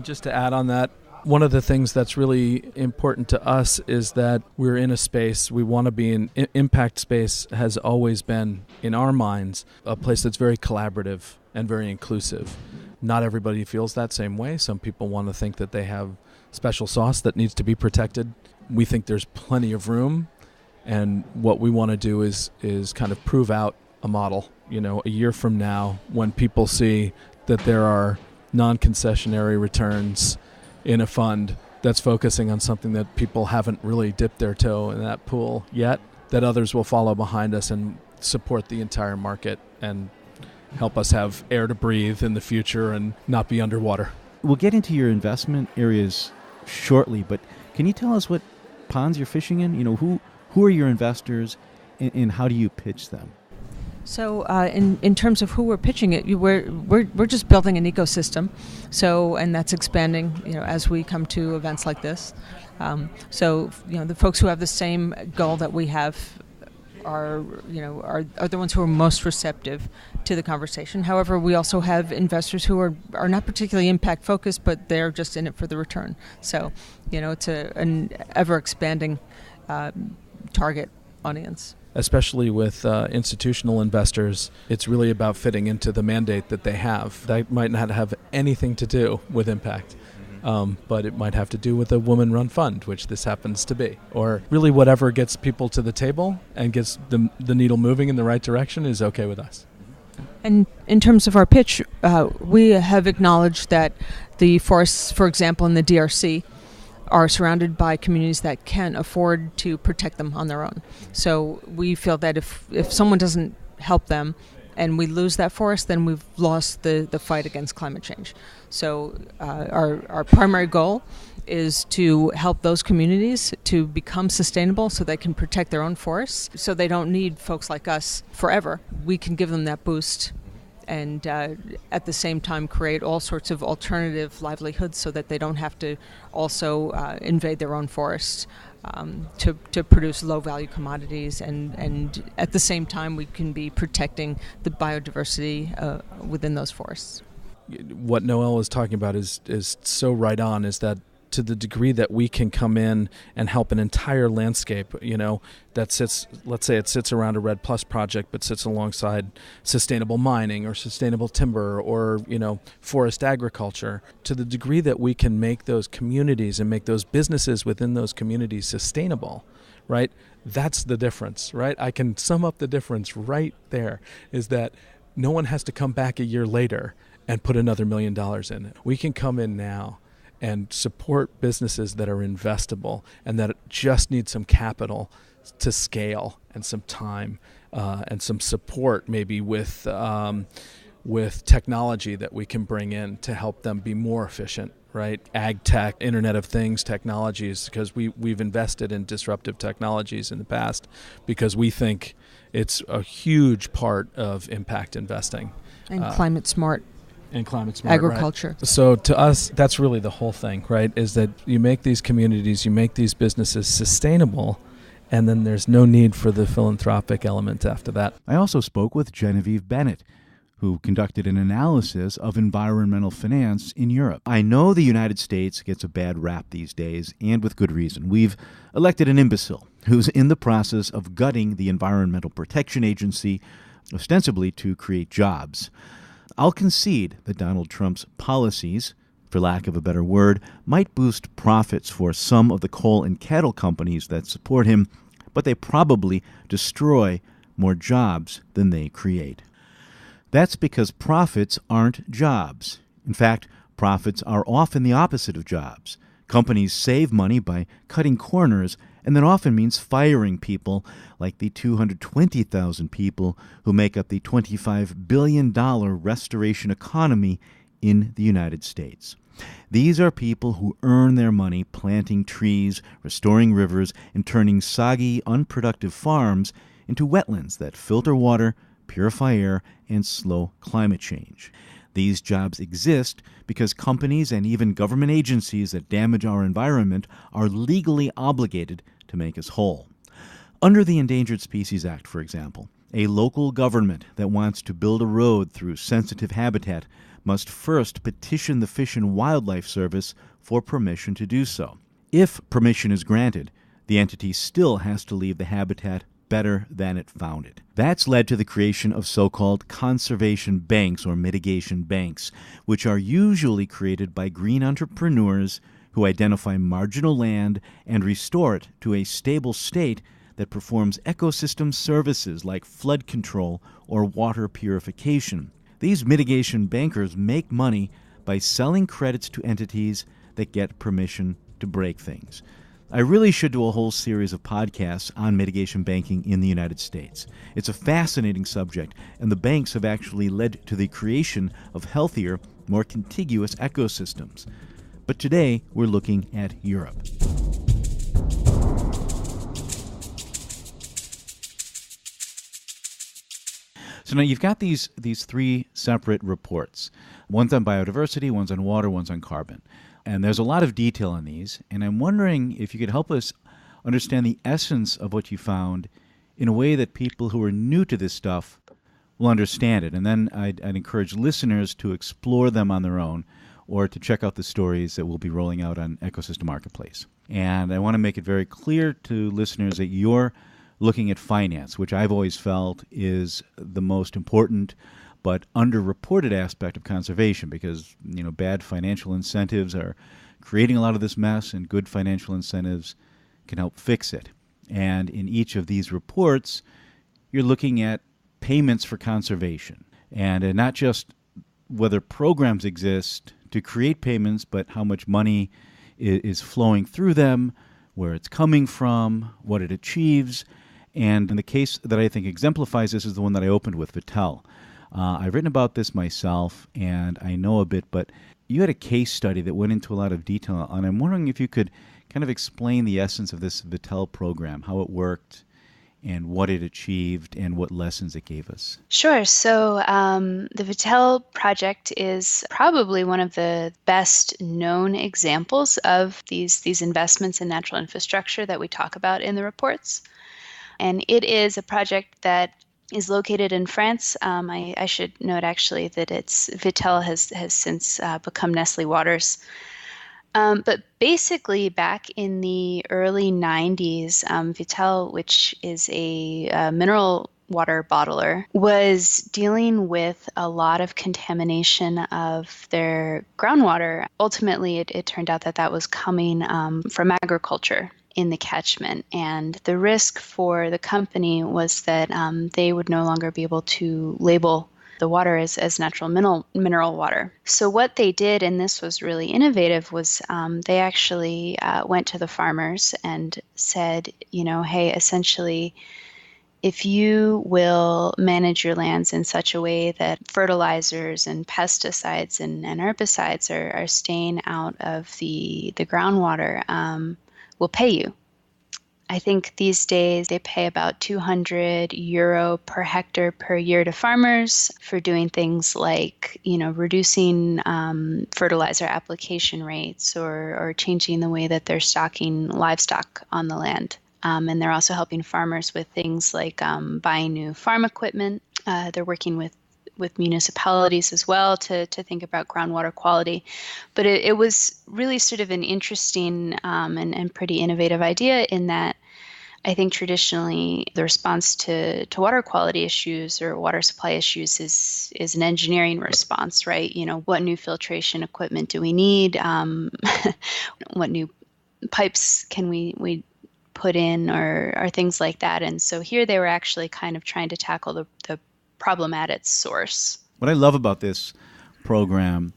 Just to add on that, one of the things that's really important to us is that we're in a space we want to be in. Impact space has always been, in our minds, a place that's very collaborative and very inclusive. Not everybody feels that same way. Some people want to think that they have special sauce that needs to be protected. We think there's plenty of room, and what we want to do is kind of prove out a model. A year from now, when people see that there are non-concessionary returns in a fund that's focusing on something that people haven't really dipped their toe in that pool yet, that others will follow behind us and support the entire market and help us have air to breathe in the future and not be underwater. We'll get into your investment areas shortly, but can you tell us what ponds you're fishing in? Who are your investors and how do you pitch them? So in terms of who we're pitching it, we're just building an ecosystem. So, and that's expanding, as we come to events like this. The folks who have the same goal that we have are the ones who are most receptive to the conversation. However, we also have investors who are not particularly impact focused, but they're just in it for the return. So, it's an ever expanding target audience. Especially with institutional investors, it's really about fitting into the mandate that they have. That might not have anything to do with impact, but it might have to do with a woman-run fund, which this happens to be. Or really whatever gets people to the table and gets the needle moving in the right direction is okay with us. And in terms of our pitch, we have acknowledged that the forests, for example, in the DRC, are surrounded by communities that can't afford to protect them on their own. So we feel that if someone doesn't help them and we lose that forest, then we've lost the fight against climate change. So our primary goal is to help those communities to become sustainable so they can protect their own forests, so they don't need folks like us forever. We can give them that boost and at the same time create all sorts of alternative livelihoods so that they don't have to also invade their own forests to produce low-value commodities. And at the same time, we can be protecting the biodiversity within those forests. What Noelle is talking about is so right on, is that to the degree that we can come in and help an entire landscape, that sits, let's say it sits around a REDD+ project, but sits alongside sustainable mining or sustainable timber or, forest agriculture, to the degree that we can make those communities and make those businesses within those communities sustainable, right? That's the difference, right? I can sum up the difference right there, is that no one has to come back a year later and put another $1 million in it. We can come in now and support businesses that are investable and that just need some capital to scale and some time and some support, maybe with technology that we can bring in to help them be more efficient, right? Ag tech, Internet of Things technologies, because we've invested in disruptive technologies in the past because we think it's a huge part of impact investing. And climate smart. And climate smart agriculture. Right? So to us, that's really the whole thing, right? Is that you make these communities, you make these businesses sustainable, and then there's no need for the philanthropic element after that. I also spoke with Genevieve Bennett, who conducted an analysis of environmental finance in Europe. I know the United States gets a bad rap these days, and with good reason. We've elected an imbecile who's in the process of gutting the Environmental Protection Agency, ostensibly to create jobs. I'll concede that Donald Trump's policies, for lack of a better word, might boost profits for some of the coal and cattle companies that support him, but they probably destroy more jobs than they create. That's because profits aren't jobs. In fact, profits are often the opposite of jobs. Companies save money by cutting corners And that often means firing people like the 220,000 people who make up the $25 billion restoration economy in the United States. These are people who earn their money planting trees, restoring rivers, and turning soggy, unproductive farms into wetlands that filter water, purify air, and slow climate change. These jobs exist because companies and even government agencies that damage our environment are legally obligated to make us whole. Under the Endangered Species Act, for example, a local government that wants to build a road through sensitive habitat must first petition the Fish and Wildlife Service for permission to do so. If permission is granted, the entity still has to leave the habitat better than it found it. That's led to the creation of so-called conservation banks or mitigation banks, which are usually created by green entrepreneurs who identify marginal land and restore it to a stable state that performs ecosystem services like flood control or water purification. These mitigation bankers make money by selling credits to entities that get permission to break things. I really should do a whole series of podcasts on mitigation banking in the United States. It's a fascinating subject, and the banks have actually led to the creation of healthier, more contiguous ecosystems. But today, we're looking at Europe. So now you've got these three separate reports. One's on biodiversity, one's on water, one's on carbon. And there's a lot of detail on these, and I'm wondering if you could help us understand the essence of what you found in a way that people who are new to this stuff will understand it. And then I'd encourage listeners to explore them on their own or to check out the stories that we'll be rolling out on Ecosystem Marketplace. And I want to make it very clear to listeners that you're looking at finance, which I've always felt is the most important but underreported aspect of conservation, because bad financial incentives are creating a lot of this mess, and good financial incentives can help fix it. And in each of these reports, you're looking at payments for conservation, and not just whether programs exist to create payments, but how much money is flowing through them, where it's coming from, what it achieves. And in the case that I think exemplifies this is the one that I opened with, Patel. I've written about this myself, and I know a bit, but you had a case study that went into a lot of detail, and I'm wondering if you could kind of explain the essence of this Patel program, how it worked, and what it achieved, and what lessons it gave us. Sure. So the Patel Project is probably one of the best known examples of these investments in natural infrastructure that we talk about in the reports. And it is a project that is located in France. I should note actually that Patel has since become Nestle Waters. But basically back in the early 90s, Patel, which is a mineral water bottler, was dealing with a lot of contamination of their groundwater. Ultimately, it turned out that was coming from agriculture in the catchment, and the risk for the company was that they would no longer be able to label the water as natural mineral water. So what they did, and this was really innovative, was they actually went to the farmers and said, hey, essentially, if you will manage your lands in such a way that fertilizers and pesticides and herbicides are staying out of the groundwater, will pay you. I think these days they pay about €200 per hectare per year to farmers for doing things like, reducing fertilizer application rates or changing the way that they're stocking livestock on the land. And they're also helping farmers with things like buying new farm equipment. They're working with municipalities as well to think about groundwater quality. But it was really sort of an interesting and pretty innovative idea in that I think traditionally the response to water quality issues or water supply issues is an engineering response, right? What new filtration equipment do we need? What new pipes can we put in or things like that? And so here they were actually kind of trying to tackle the problem at its source. What I love about this program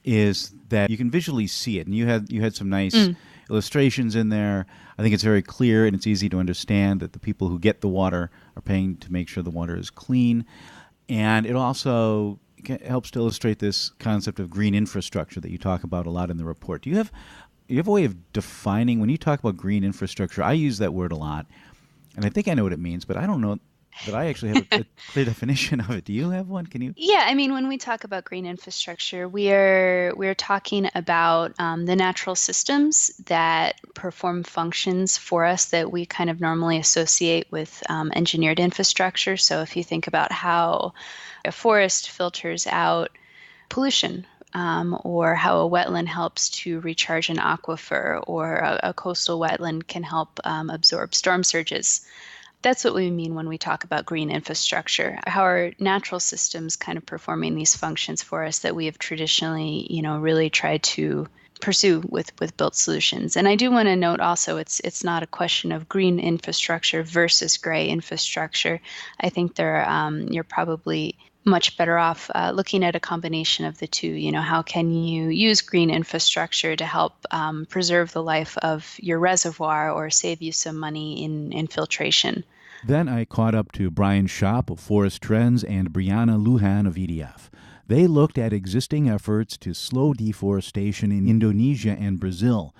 is that you can visually see it, and you had some nice illustrations in there. I think it's very clear and it's easy to understand that the people who get the water are paying to make sure the water is clean. And it also helps to illustrate this concept of green infrastructure that you talk about a lot in the report. Do you have a way of defining, when you talk about green infrastructure, I use that word a lot, and I think I know what it means, but I don't know that I actually have a clear definition of it. Do you have one? Can you? Yeah, I mean, when we talk about green infrastructure, we're talking about the natural systems that perform functions for us that we kind of normally associate with engineered infrastructure. So if you think about how a forest filters out pollution, or how a wetland helps to recharge an aquifer, or a coastal wetland can help absorb storm surges. That's what we mean when we talk about green infrastructure, how our natural systems kind of performing these functions for us that we have traditionally, really tried to pursue with built solutions. And I do want to note also, it's not a question of green infrastructure versus gray infrastructure. I think you're probably much better off looking at a combination of the two. How can you use green infrastructure to help preserve the life of your reservoir or save you some money in infiltration? Then I caught up to Brian Schaap of Forest Trends and Brianna Lujan of EDF. They looked at existing efforts to slow deforestation in Indonesia and Brazil,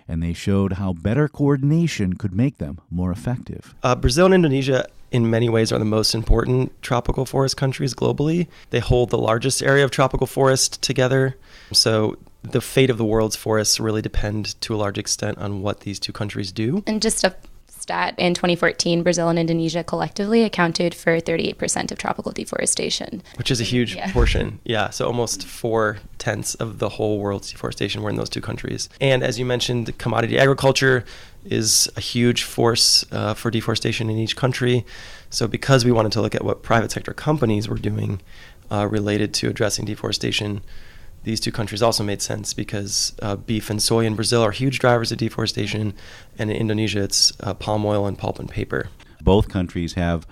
and they showed how better coordination could make them more effective. Brazil and Indonesia in many ways are the most important tropical forest countries globally. They hold the largest area of tropical forest together. So the fate of the world's forests really depend to a large extent on what these two countries do. And just a stat, in 2014, Brazil and Indonesia collectively accounted for 38% of tropical deforestation. Which is a huge portion. Yeah, so almost 4/10 of the whole world's deforestation were in those two countries. And as you mentioned, commodity agriculture is a huge force for deforestation in each country. So because we wanted to look at what private sector companies were doing related to addressing deforestation, these two countries also made sense because beef and soy in Brazil are huge drivers of deforestation, and in Indonesia it's palm oil and pulp and paper. Both countries have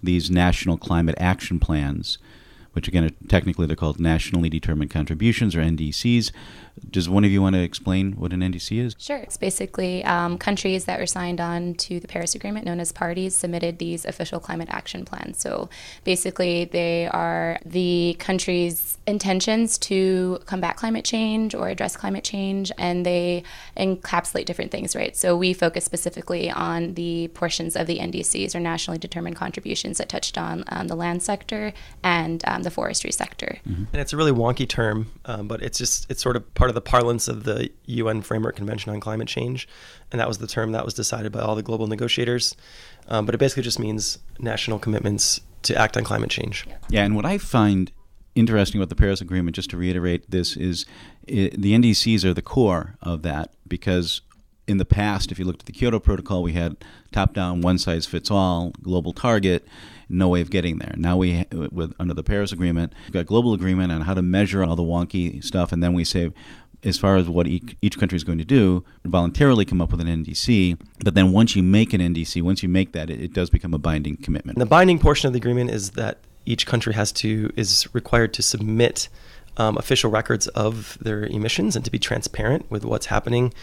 these national climate action plans, which again, technically they're called Nationally Determined Contributions, or NDCs. Does one of you want to explain what an NDC is? Sure. It's basically countries that were signed on to the Paris Agreement, known as parties, submitted these official climate action plans. So basically they are the countries' intentions to combat climate change or address climate change, and they encapsulate different things, right? So we focus specifically on the portions of the NDCs, or Nationally Determined Contributions, that touched on the land sector and the forestry sector. Mm-hmm. And it's a really wonky term, but it's sort of part of the parlance of the UN Framework Convention on Climate Change, and that was the term that was decided by all the global negotiators. But it basically just means national commitments to act on climate change. Yeah, and what I find interesting about the Paris Agreement, just to reiterate this, is the NDCs are the core of that, because in the past, if you looked at the Kyoto Protocol, we had top-down, one-size-fits-all global target, no way of getting there. Now under the Paris Agreement, we've got global agreement on how to measure all the wonky stuff, and then we say, as far as what each country is going to do, voluntarily come up with an NDC. But then once you make an NDC, once you make that, it does become a binding commitment. And the binding portion of the agreement is that each country is required to submit official records of their emissions and to be transparent with what's happening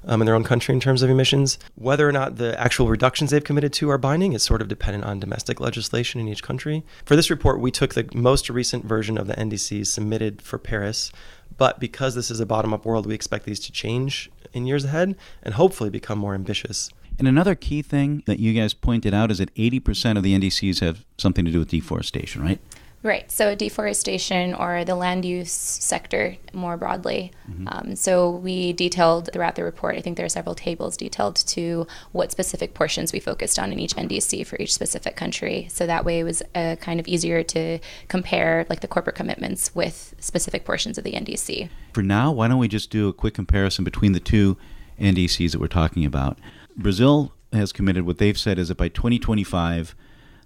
in their own country in terms of emissions. Whether or not the actual reductions they've committed to are binding is sort of dependent on domestic legislation in each country. For this report, we took the most recent version of the NDCs submitted for Paris, but because this is a bottom-up world, we expect these to change in years ahead and hopefully become more ambitious. And another key thing that you guys pointed out is that 80% of the NDCs have something to do with deforestation, right? Right. So deforestation, or the land use sector more broadly. Mm-hmm. So we detailed throughout the report, I think there are several tables detailed to what specific portions we focused on in each NDC for each specific country. So that way it was kind of easier to compare like the corporate commitments with specific portions of the NDC. For now, why don't we just do a quick comparison between the two NDCs that we're talking about. Brazil has committed, what they've said is that by 2025,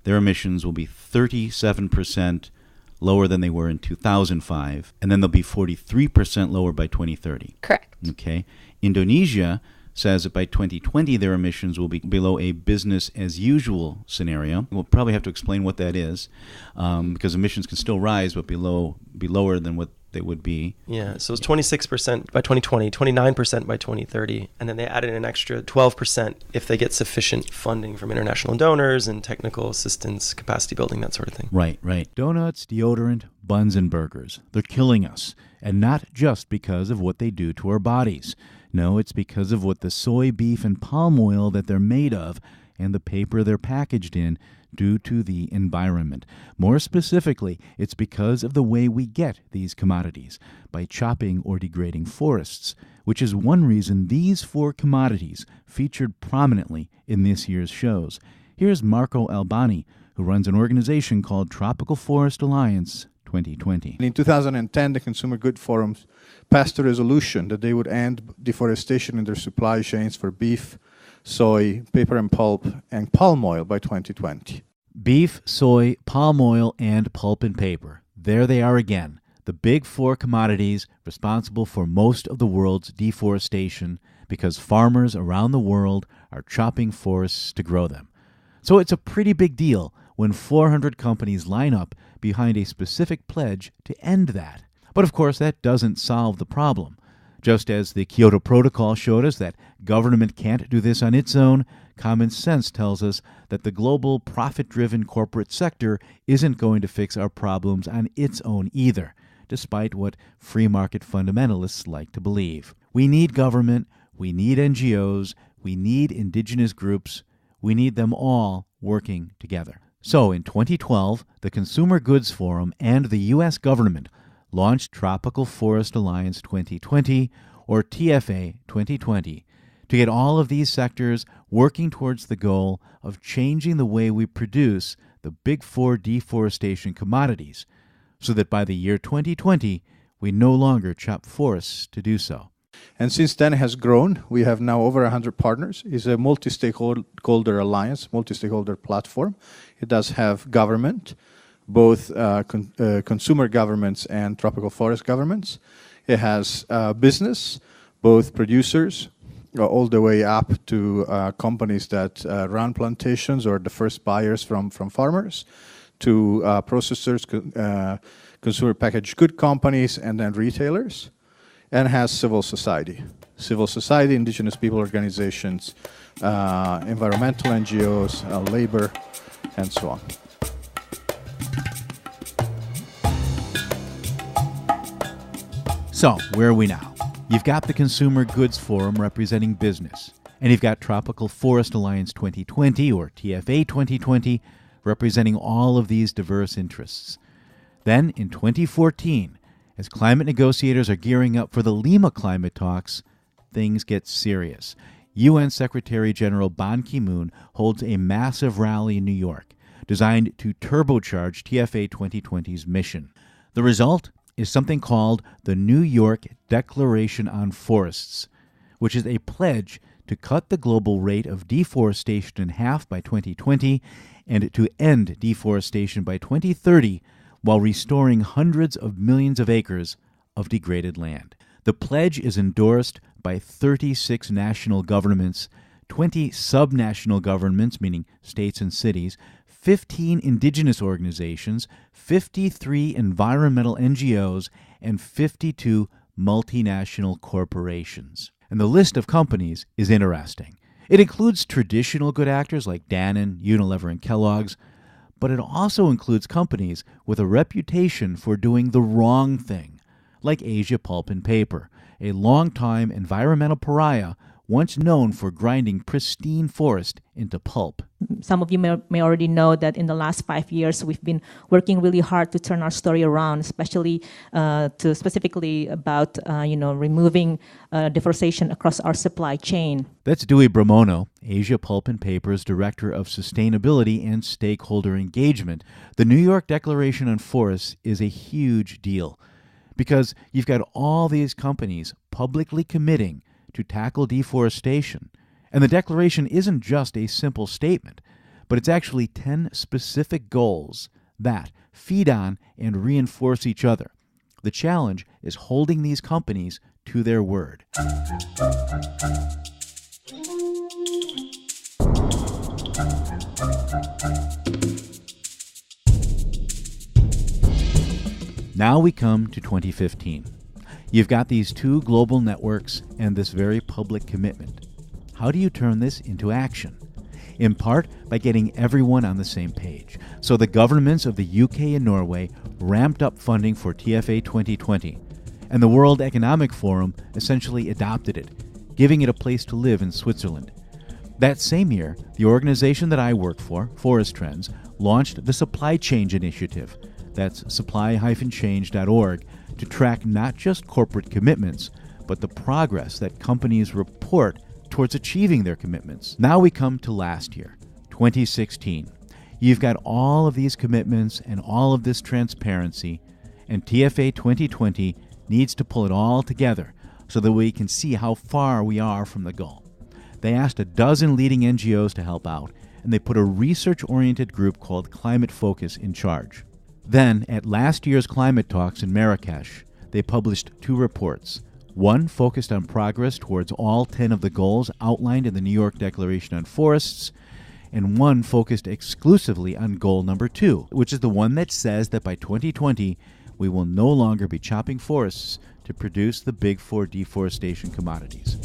their emissions will be 37% lower than they were in 2005, and then they'll be 43% lower by 2030. Correct. Okay. Indonesia says that by 2020, their emissions will be below a business-as-usual scenario. We'll probably have to explain what that is, because emissions can still rise, but be lower than what that would be. Yeah, so it's 26% by 2020, 29% by 2030, and then they added an extra 12% if they get sufficient funding from international donors and technical assistance, capacity building, that sort of thing. Right. Donuts, deodorant, buns, and burgers. They're killing us, and not just because of what they do to our bodies. No, it's because of what the soy, beef, and palm oil that they're made of and the paper they're packaged in due to the environment. More specifically, it's because of the way we get these commodities, by chopping or degrading forests, which is one reason these 4 commodities featured prominently in this year's shows. Here's Marco Albani, who runs an organization called Tropical Forest Alliance 2020. In 2010, the Consumer Goods Forums passed a resolution that they would end deforestation in their supply chains for beef, soy, paper and pulp, and palm oil by 2020. Beef, soy, palm oil, and pulp and paper. There they are again, the big 4 commodities responsible for most of the world's deforestation because farmers around the world are chopping forests to grow them. So it's a pretty big deal when 400 companies line up behind a specific pledge to end that. But of course, that doesn't solve the problem. Just as the Kyoto Protocol showed us that government can't do this on its own, common sense tells us that the global profit-driven corporate sector isn't going to fix our problems on its own either, despite what free market fundamentalists like to believe. We need government, we need NGOs, we need indigenous groups, we need them all working together. So in 2012, the Consumer Goods Forum and the U.S. government launched Tropical Forest Alliance 2020, or TFA 2020, to get all of these sectors working towards the goal of changing the way we produce the big 4 deforestation commodities, so that by the year 2020, we no longer chop forests to do so. And since then it has grown. We have now over 100 partners. It's a multi-stakeholder alliance, multi-stakeholder platform. It does have government, both consumer governments and tropical forest governments. It has business, both producers, all the way up to companies that run plantations or the first buyers from farmers, to processors, consumer packaged good companies, and then retailers. And has civil society, indigenous people organizations, environmental NGOs, labor, and so on. So, where are we now? You've got the Consumer Goods Forum representing business, and you've got Tropical Forest Alliance 2020, or TFA 2020, representing all of these diverse interests. Then, in 2014, as climate negotiators are gearing up for the Lima climate talks, things get serious. UN Secretary General Ban Ki-moon holds a massive rally in New York designed to turbocharge TFA 2020's mission. The result is something called the New York Declaration on Forests, which is a pledge to cut the global rate of deforestation in half by 2020 and to end deforestation by 2030 while restoring hundreds of millions of acres of degraded land. The pledge is endorsed by 36 national governments, 20 subnational governments, meaning states and cities, 15 indigenous organizations, 53 environmental NGOs, and 52 multinational corporations. And the list of companies is interesting. It includes traditional good actors like Danna, Unilever, and Kellogg's, but it also includes companies with a reputation for doing the wrong thing, like Asia Pulp and Paper, a longtime environmental pariah once known for grinding pristine forest into pulp. Some of you may already know that in the last 5 years, we've been working really hard to turn our story around, especially specifically about removing deforestation across our supply chain. That's Dewey Bramono, Asia Pulp and Paper's Director of Sustainability and Stakeholder Engagement. The New York Declaration on Forests is a huge deal because you've got all these companies publicly committing to tackle deforestation. And the declaration isn't just a simple statement, but it's actually 10 specific goals that feed on and reinforce each other. The challenge is holding these companies to their word. Now we come to 2015. You've got these two global networks and this very public commitment. How do you turn this into action? In part by getting everyone on the same page. So the governments of the UK and Norway ramped up funding for TFA 2020, and the World Economic Forum essentially adopted it, giving it a place to live in Switzerland. That same year, the organization that I work for, Forest Trends, launched the Supply Change Initiative. That's supply-change.org, to track not just corporate commitments, but the progress that companies report towards achieving their commitments. Now we come to last year, 2016. You've got all of these commitments and all of this transparency, and TFA 2020 needs to pull it all together so that we can see how far we are from the goal. They asked a dozen leading NGOs to help out, and they put a research-oriented group called Climate Focus in charge. Then, at last year's climate talks in Marrakesh, they published two reports. One focused on progress towards all 10 of the goals outlined in the New York Declaration on Forests, and one focused exclusively on goal number 2, which is the one that says that by 2020, we will no longer be chopping forests to produce the big four deforestation commodities.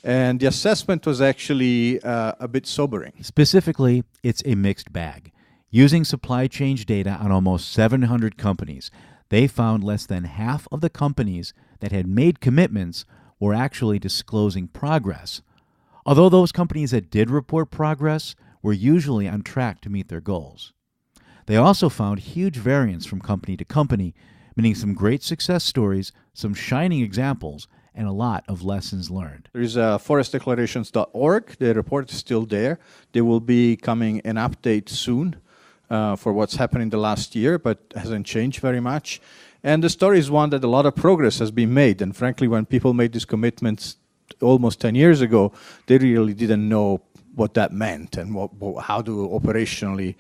And the assessment was actually a bit sobering. Specifically, it's a mixed bag. Using supply chain data on almost 700 companies, they found less than half of the companies that had made commitments were actually disclosing progress. Although those companies that did report progress were usually on track to meet their goals. They also found huge variance from company to company, meaning some great success stories, some shining examples, and a lot of lessons learned. There is forestdeclarations.org. The report is still there. There will be coming an update soon for what's happened in the last year, but hasn't changed very much. And the story is one that a lot of progress has been made. And frankly, when people made these commitments almost 10 years ago, they really didn't know what that meant and how to operationally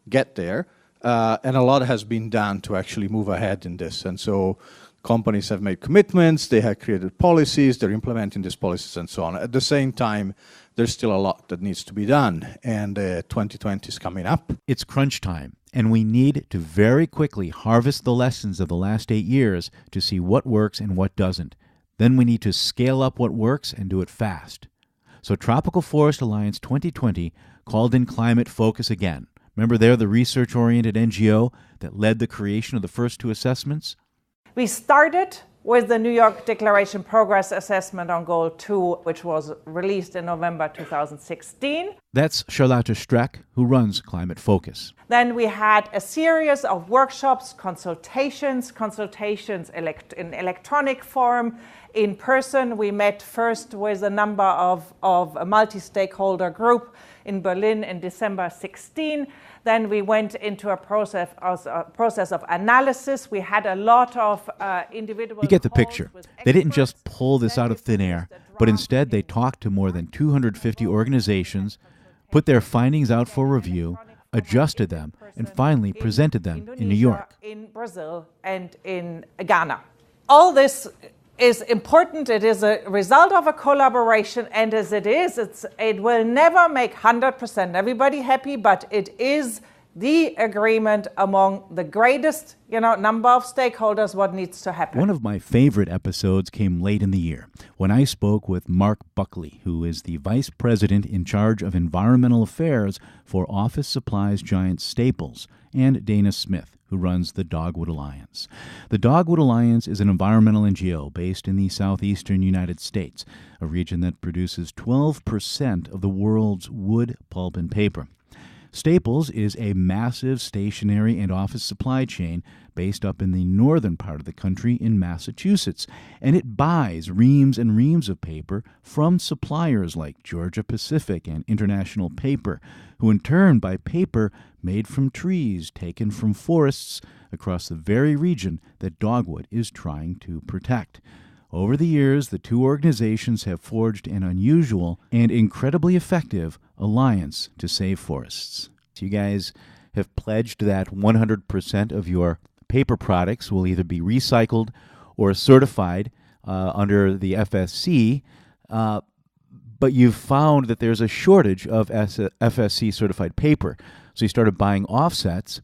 get there. And a lot has been done to actually move ahead in this. And so companies have made commitments, they have created policies, they're implementing these policies and so on. At the same time, there's still a lot that needs to be done, and 2020 is coming up. It's crunch time, and we need to very quickly harvest the lessons of the last 8 years to see what works and what doesn't. Then we need to scale up what works and do it fast. So Tropical Forest Alliance 2020 called in Climate Focus again. Remember, they're the research-oriented NGO that led the creation of the first two assessments? We started with the New York Declaration Progress Assessment on Goal 2, which was released in November 2016. That's Charlotte Streck, who runs Climate Focus. Then we had a series of workshops, consultations in electronic form. In person, we met first with a number of a multi-stakeholder group in Berlin in December 16. Then we went into a process of analysis. We had a lot of individual. You get the picture. They didn't just pull this out of thin air, but instead they talked to more than 250 organizations, put their findings out for review, adjusted them, and finally presented them in New York. In Brazil and in Ghana. All this is important. It is a result of a collaboration, and as it will never make 100% everybody happy, but it is the agreement among the greatest number of stakeholders what needs to happen. One of my favorite episodes came late in the year when I spoke with Mark Buckley, who is the vice president in charge of environmental affairs for office supplies giant Staples, and Dana Smith, who runs the Dogwood Alliance. The Dogwood Alliance is an environmental NGO based in the southeastern United States, a region that produces 12% of the world's wood, pulp, and paper. Staples is a massive stationery and office supply chain based up in the northern part of the country in Massachusetts, and it buys reams and reams of paper from suppliers like Georgia Pacific and International Paper, who in turn buy paper made from trees taken from forests across the very region that Dogwood is trying to protect. Over the years, the two organizations have forged an unusual and incredibly effective alliance to save forests. You guys have pledged that 100% of your paper products will either be recycled or certified under the FSC. but you've found that there's a shortage of FSC certified paper. So you started buying offsets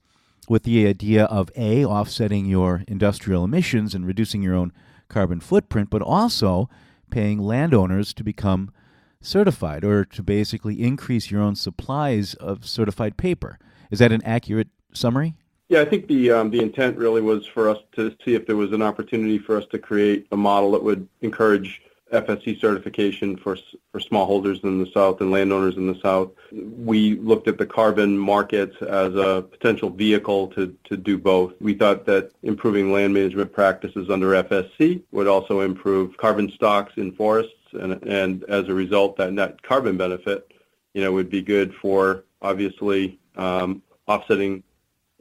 with the idea of A, offsetting your industrial emissions and reducing your own carbon footprint, but also paying landowners to become certified, or to basically increase your own supplies of certified paper. Is that an accurate summary? Yeah, I think the intent really was for us to see if there was an opportunity for us to create a model that would encourage FSC certification for smallholders in the South and landowners in the South. We looked at the carbon markets as a potential vehicle to do both. We thought that improving land management practices under FSC would also improve carbon stocks in forests, and as a result, that net carbon benefit, would be good for obviously offsetting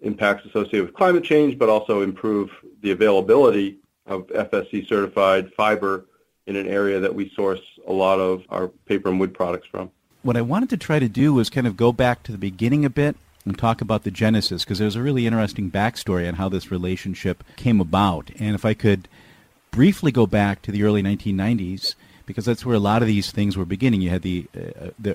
impacts associated with climate change, but also improve the availability of FSC certified fiber in an area that we source a lot of our paper and wood products from. What I wanted to try to do was kind of go back to the beginning a bit and talk about the genesis, because there's a really interesting backstory on how this relationship came about. And if I could briefly go back to the early 1990s, because that's where a lot of these things were beginning. You had the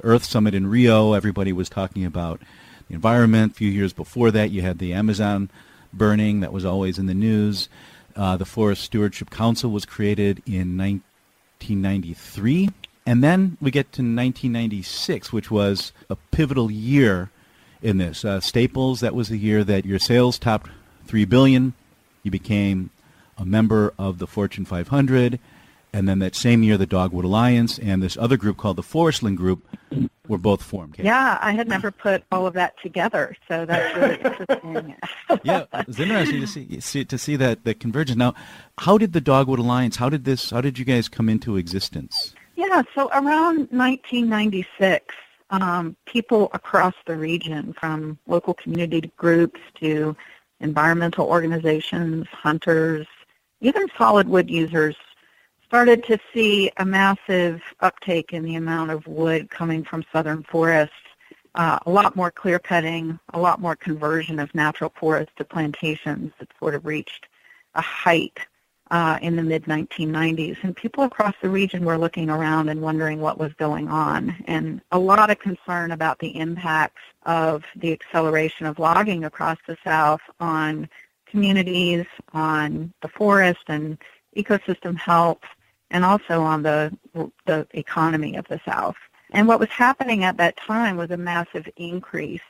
Earth Summit in Rio. Everybody was talking about the environment. A few years before that, you had the Amazon burning that was always in the news. The Forest Stewardship Council was created in 1993. And then we get to 1996, which was a pivotal year in this. Staples, that was the year that your sales topped $3 billion. You became a member of the Fortune 500. And then that same year, the Dogwood Alliance and this other group called the Forestland Group were both formed. Yeah, I had never put all of that together, so that's really interesting. Yeah, it's interesting to see that convergence. Now, how did the Dogwood Alliance? How did you guys come into existence? Yeah, so around 1996, people across the region, from local community groups to environmental organizations, hunters, even solid wood users, started to see a massive uptake in the amount of wood coming from southern forests, a lot more clear cutting, a lot more conversion of natural forests to plantations that sort of reached a height in the mid-1990s. And people across the region were looking around and wondering what was going on, and a lot of concern about the impacts of the acceleration of logging across the South on communities, on the forest and ecosystem health, and also on the economy of the South. And what was happening at that time was a massive increase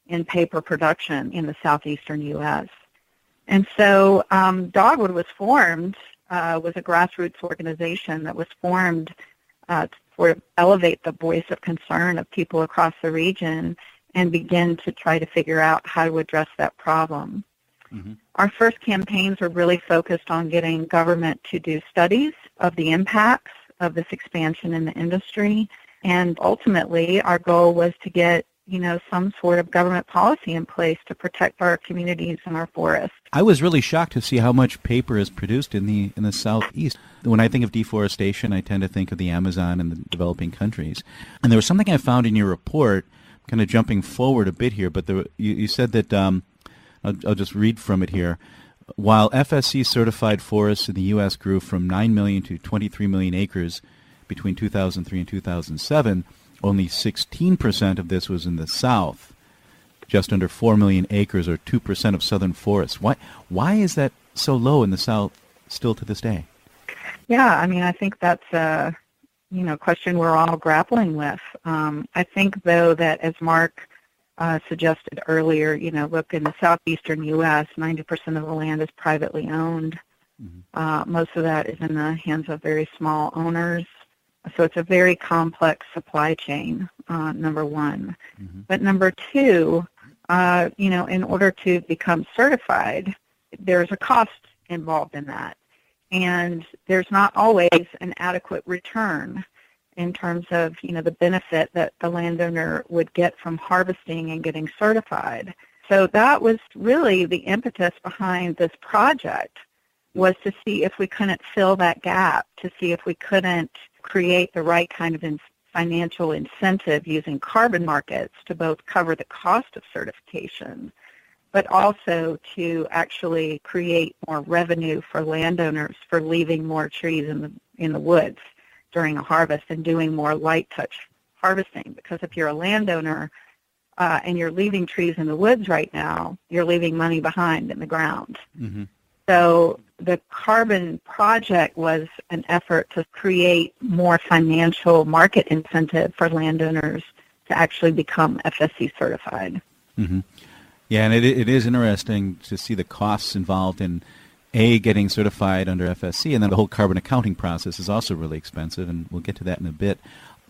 in paper production in the southeastern U.S. And so Dogwood was formed, was a grassroots organization that was formed to elevate the voice of concern of people across the region and begin to try to figure out how to address that problem. Mm-hmm. Our first campaigns were really focused on getting government to do studies of the impacts of this expansion in the industry, and ultimately our goal was to get some sort of government policy in place to protect our communities and our forests. I was really shocked to see how much paper is produced in the Southeast. When I think of deforestation, I tend to think of the Amazon and the developing countries. And there was something I found in your report, kind of jumping forward a bit here, but you said that, I'll just read from it here. While FSC certified forests in the U.S. grew from 9 million to 23 million acres between 2003 and 2007, only 16% of this was in the South, just under 4 million acres, or 2% of southern forests. Why is that so low in the South still to this day? Yeah, I think that's a question we're all grappling with. I think, though, that as Mark suggested earlier, look, in the southeastern U.S., 90% of the land is privately owned. Mm-hmm. Most of that is in the hands of very small owners. So it's a very complex supply chain, number one. Mm-hmm. But number two, in order to become certified, there's a cost involved in that. And there's not always an adequate return in terms of, the benefit that the landowner would get from harvesting and getting certified. So that was really the impetus behind this project, was to see if we couldn't fill that gap, to see if we couldn't create the right kind of financial incentive using carbon markets to both cover the cost of certification, but also to actually create more revenue for landowners for leaving more trees in the woods, during a harvest and doing more light touch harvesting. Because if you're a landowner and you're leaving trees in the woods right now, you're leaving money behind in the ground. Mm-hmm. So the Carbon Project was an effort to create more financial market incentive for landowners to actually become FSC certified. Mm-hmm. Yeah, and it is interesting to see the costs involved in getting certified under FSC, and then the whole carbon accounting process is also really expensive, and we'll get to that in a bit.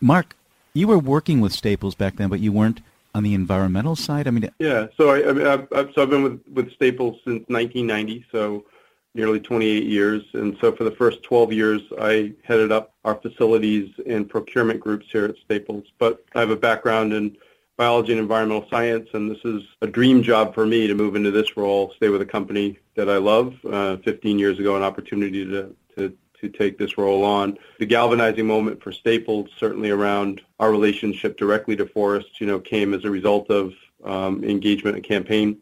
Mark, you were working with Staples back then, but you weren't on the environmental side? I mean, yeah. So I've been with Staples since 1990, so nearly 28 years. And so for the first 12 years, I headed up our facilities and procurement groups here at Staples. But I have a background in biology and environmental science, and this is a dream job for me to move into this role, stay with a company that I love. 15 years ago, an opportunity to take this role on. The galvanizing moment for Staples, certainly around our relationship directly to forests, came as a result of engagement and campaign,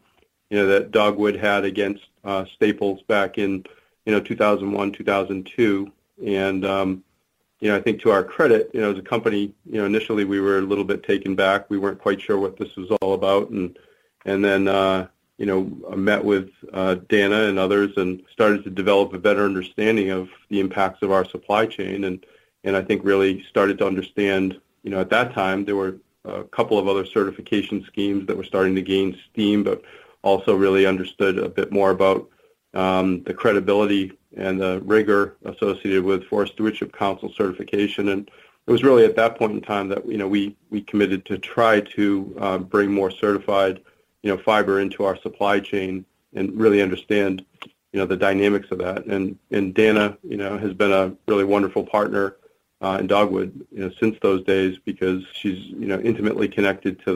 that Dogwood had against Staples back in, 2001, 2002. And, I think to our credit, as a company, initially we were a little bit taken back. We weren't quite sure what this was all about. And then, I met with Danna and others and started to develop a better understanding of the impacts of our supply chain. And I think really started to understand, at that time there were a couple of other certification schemes that were starting to gain steam, but also really understood a bit more about the credibility and the rigor associated with Forest Stewardship Council certification. And it was really at that point in time that we committed to try to bring more certified fiber into our supply chain and really understand the dynamics of that. And Danna has been a really wonderful partner in Dogwood since those days, because she's intimately connected to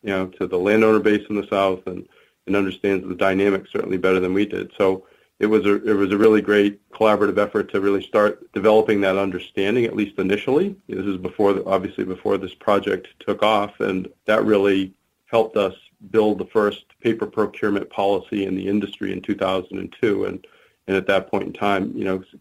the landowner base in the South and understands the dynamics certainly better than we did. So it was a really great collaborative effort to really start developing that understanding, at least initially. This is before this project took off, and that really helped us build the first paper procurement policy in the industry in 2002. And at that point in time,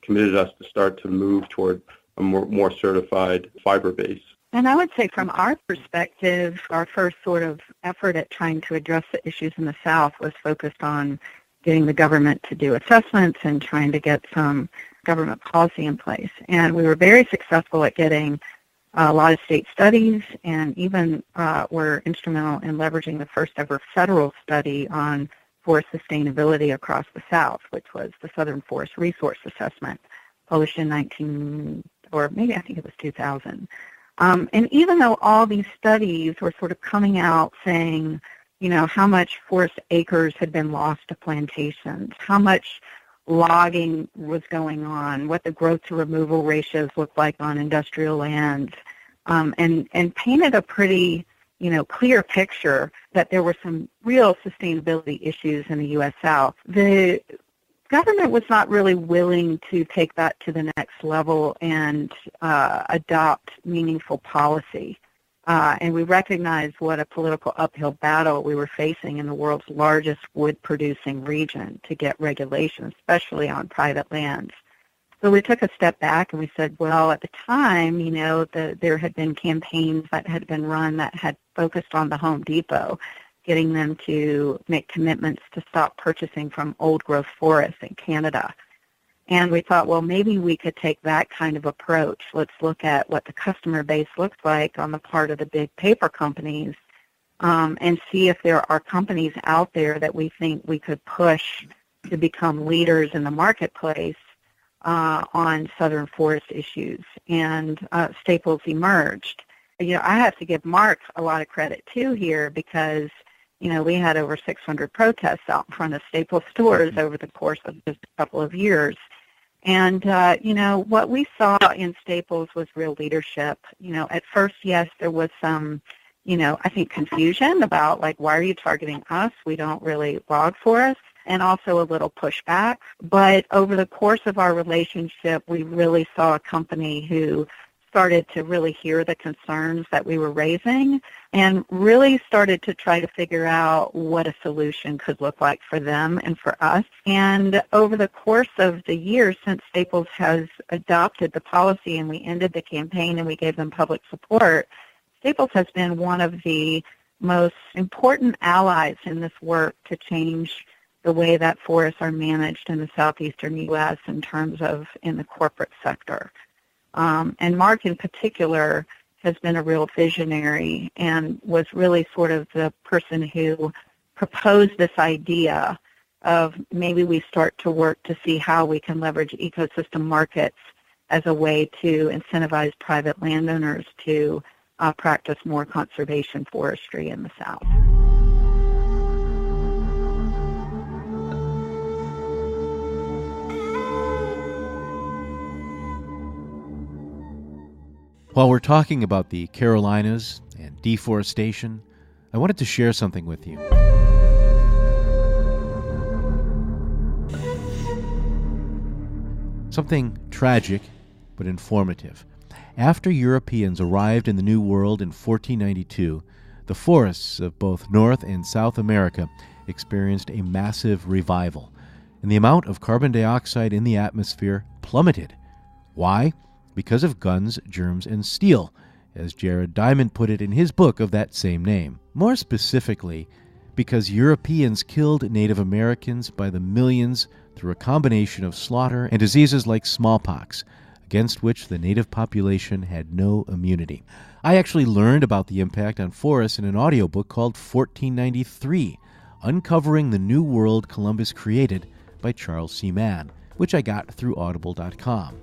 committed us to start to move toward a more certified fiber base. And I would say from our perspective, our first sort of effort at trying to address the issues in the South was focused on getting the government to do assessments and trying to get some government policy in place. And we were very successful at getting a lot of state studies, and even were instrumental in leveraging the first ever federal study on forest sustainability across the South, which was the Southern Forest Resource Assessment, published in 2000. And even though all these studies were sort of coming out saying, how much forest acres had been lost to plantations, how much logging was going on, what the growth to removal ratios looked like on industrial lands, and painted a pretty, clear picture that there were some real sustainability issues in the U.S. South. The government was not really willing to take that to the next level and adopt meaningful policy. And we recognized what a political uphill battle we were facing in the world's largest wood-producing region to get regulation, especially on private lands. So we took a step back and we said, well, at the time, there had been campaigns that had been run that had focused on the Home Depot, getting them to make commitments to stop purchasing from old-growth forests in Canada. And we thought, well, maybe we could take that kind of approach. Let's look at what the customer base looks like on the part of the big paper companies, and see if there are companies out there that we think we could push to become leaders in the marketplace on southern forest issues. And Staples emerged. I have to give Mark a lot of credit, too, here, because we had over 600 protests out in front of Staples stores over the course of just a couple of years. And, what we saw in Staples was real leadership. At first, yes, there was some, I think confusion about, why are you targeting us? We don't really log forests, and also a little pushback. But over the course of our relationship, we really saw a company who started to really hear the concerns that we were raising and really started to try to figure out what a solution could look like for them and for us. And over the course of the years since Staples has adopted the policy and we ended the campaign and we gave them public support, Staples has been one of the most important allies in this work to change the way that forests are managed in the southeastern U.S. in terms of in the corporate sector. And Mark in particular has been a real visionary and was really sort of the person who proposed this idea of maybe we start to work to see how we can leverage ecosystem markets as a way to incentivize private landowners to practice more conservation forestry in the South. While we're talking about the Carolinas and deforestation, I wanted to share something with you. Something tragic, but informative. After Europeans arrived in the New World in 1492, the forests of both North and South America experienced a massive revival, and the amount of carbon dioxide in the atmosphere plummeted. Why? Because of guns, germs, and steel, as Jared Diamond put it in his book of that same name. More specifically, because Europeans killed Native Americans by the millions through a combination of slaughter and diseases like smallpox, against which the native population had no immunity. I actually learned about the impact on forests in an audiobook called 1493, Uncovering the New World Columbus Created by Charles C. Mann, which I got through audible.com.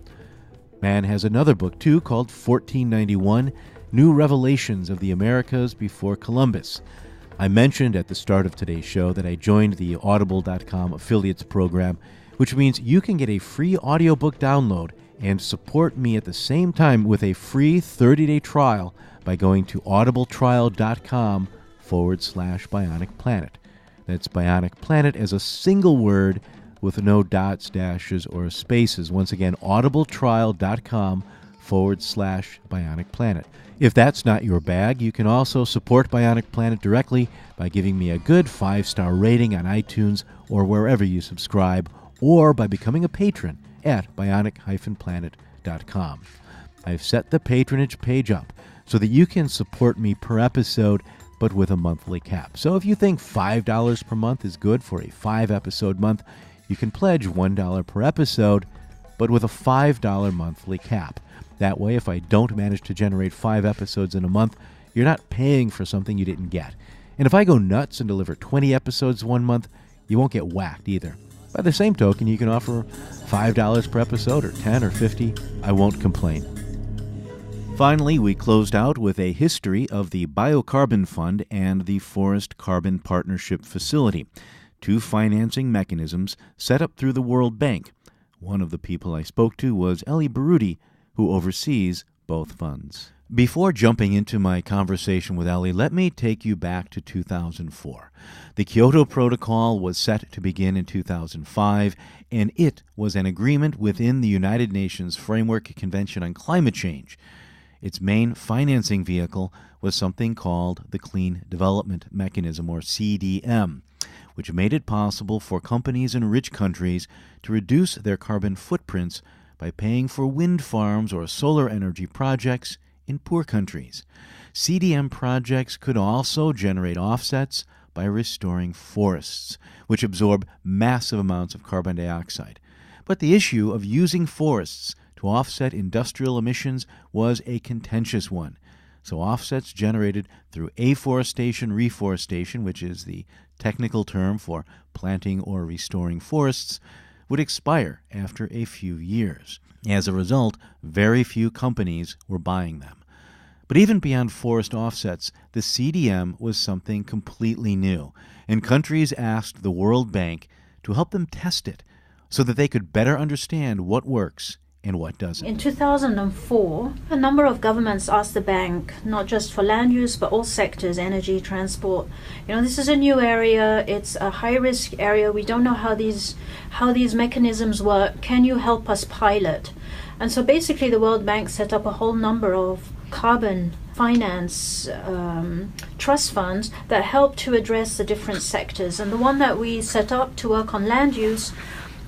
Mann has another book, too, called 1491, New Revelations of the Americas Before Columbus. I mentioned at the start of today's show that I joined the audible.com affiliates program, which means you can get a free audiobook download and support me at the same time with a free 30-day trial by going to audibletrial.com/Bionic Planet. That's Bionic Planet as a single word with no dots, dashes, or spaces. Once again, audibletrial.com/Bionic Planet. If that's not your bag, you can also support Bionic Planet directly by giving me a good 5-star rating on iTunes or wherever you subscribe, or by becoming a patron at bionic-planet.com. I've set the patronage page up so that you can support me per episode, but with a monthly cap. So if you think $5 per month is good for a 5-episode month, you can pledge $1 per episode, but with a $5 monthly cap. That way, if I don't manage to generate 5 episodes in a month, you're not paying for something you didn't get. And if I go nuts and deliver 20 episodes one month, you won't get whacked either. By the same token, you can offer $5 per episode or 10 or 50. I won't complain. Finally, we closed out with a history of the Biocarbon Fund and the Forest Carbon Partnership Facility, 2 financing mechanisms set up through the World Bank. One of the people I spoke to was Bahroudi, who oversees both funds. Before jumping into my conversation with Ellie, let me take you back to 2004. The Kyoto Protocol was set to begin in 2005, and it was an agreement within the United Nations Framework Convention on Climate Change. Its main financing vehicle was something called the Clean Development Mechanism, or CDM, which made it possible for companies in rich countries to reduce their carbon footprints by paying for wind farms or solar energy projects in poor countries. CDM projects could also generate offsets by restoring forests, which absorb massive amounts of carbon dioxide. But the issue of using forests to offset industrial emissions was a contentious one. So offsets generated through afforestation-reforestation, which is the technical term for planting or restoring forests, would expire after a few years. As a result, very few companies were buying them. But even beyond forest offsets, the CDM was something completely new, and countries asked the World Bank to help them test it so that they could better understand what works and what doesn't. In 2004, a number of governments asked the bank, not just for land use, but all sectors, energy, transport. This is a new area, it's a high-risk area, we don't know how these mechanisms work, can you help us pilot? And so basically the World Bank set up a whole number of carbon finance trust funds that help to address the different sectors. And the one that we set up to work on land use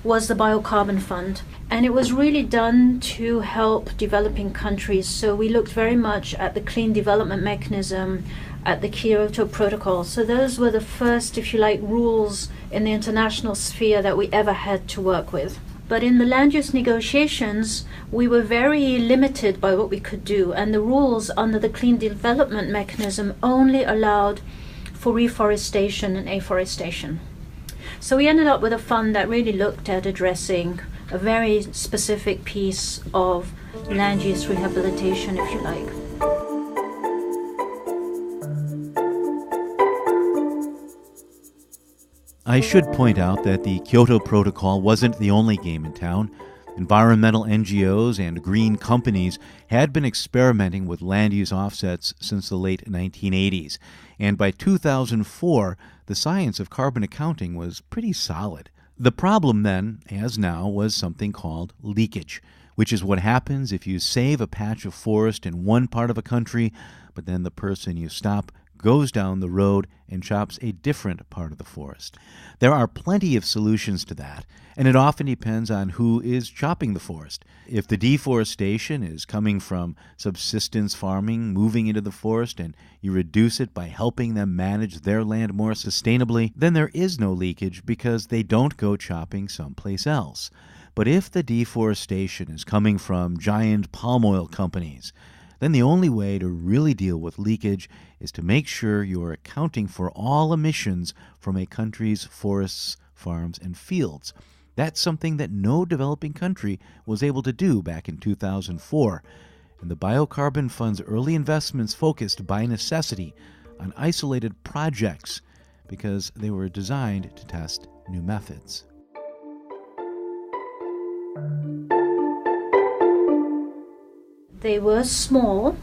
was the Biocarbon Fund. And it was really done to help developing countries. So we looked very much at the Clean Development Mechanism, at the Kyoto Protocol. So those were the first, if you like, rules in the international sphere that we ever had to work with. But in the land use negotiations, we were very limited by what we could do, and the rules under the Clean Development Mechanism only allowed for reforestation and afforestation. So we ended up with a fund that really looked at addressing a very specific piece of land use rehabilitation, if you like. I should point out that the Kyoto Protocol wasn't the only game in town. Environmental NGOs and green companies had been experimenting with land use offsets since the late 1980s, and by 2004, the science of carbon accounting was pretty solid. The problem then, as now, was something called leakage, which is what happens if you save a patch of forest in one part of a country, but then the person you stop goes down the road and chops a different part of the forest. There are plenty of solutions to that, and it often depends on who is chopping the forest. If the deforestation is coming from subsistence farming moving into the forest and you reduce it by helping them manage their land more sustainably, then there is no leakage because they don't go chopping someplace else. But if the deforestation is coming from giant palm oil companies, then the only way to really deal with leakage is to make sure you're accounting for all emissions from a country's forests, farms, and fields. That's something that no developing country was able to do back in 2004, and the Biocarbon Fund's early investments focused by necessity on isolated projects because they were designed to test new methods. They were small.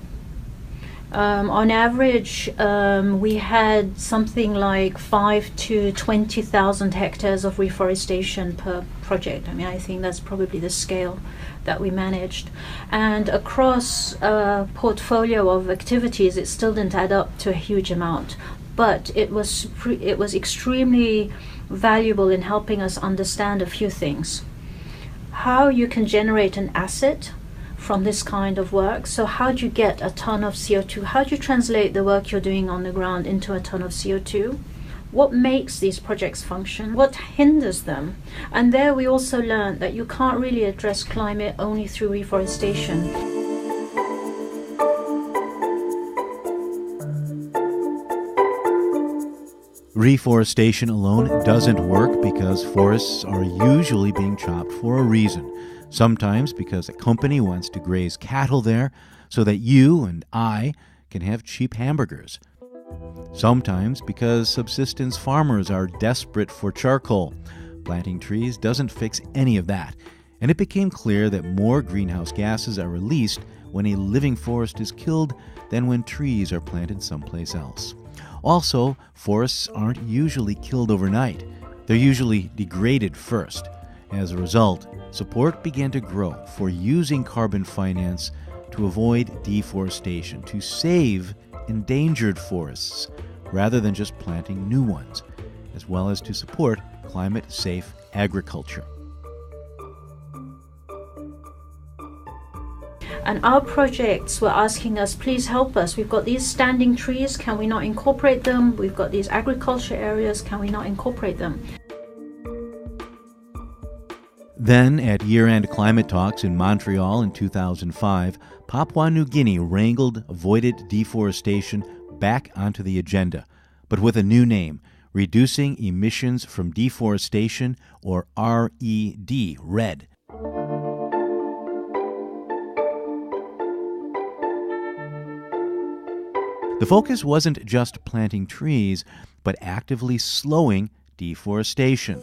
On average, we had something like 5 to 20,000 hectares of reforestation per project. I mean, I think that's probably the scale that we managed. And across a portfolio of activities, it still didn't add up to a huge amount. But it was extremely valuable in helping us understand a few things. How you can generate an asset from this kind of work. So how do you get a ton of CO2? How do you translate the work you're doing on the ground into a ton of CO2? What makes these projects function? What hinders them? And there we also learned that you can't really address climate only through reforestation. Reforestation alone doesn't work because forests are usually being chopped for a reason. Sometimes because a company wants to graze cattle there so that you and I can have cheap hamburgers. Sometimes because subsistence farmers are desperate for charcoal. Planting trees doesn't fix any of that, and it became clear that more greenhouse gases are released when a living forest is killed than when trees are planted someplace else. Also, forests aren't usually killed overnight. They're usually degraded first. As a result, support began to grow for using carbon finance to avoid deforestation, to save endangered forests, rather than just planting new ones, as well as to support climate-safe agriculture. And our projects were asking us, please help us. We've got these standing trees, can we not incorporate them? We've got these agriculture areas, can we not incorporate them? Then, at year-end climate talks in Montreal in 2005, Papua New Guinea wrangled avoided deforestation back onto the agenda, but with a new name, Reducing Emissions from Deforestation, or RED, RED. The focus wasn't just planting trees, but actively slowing deforestation.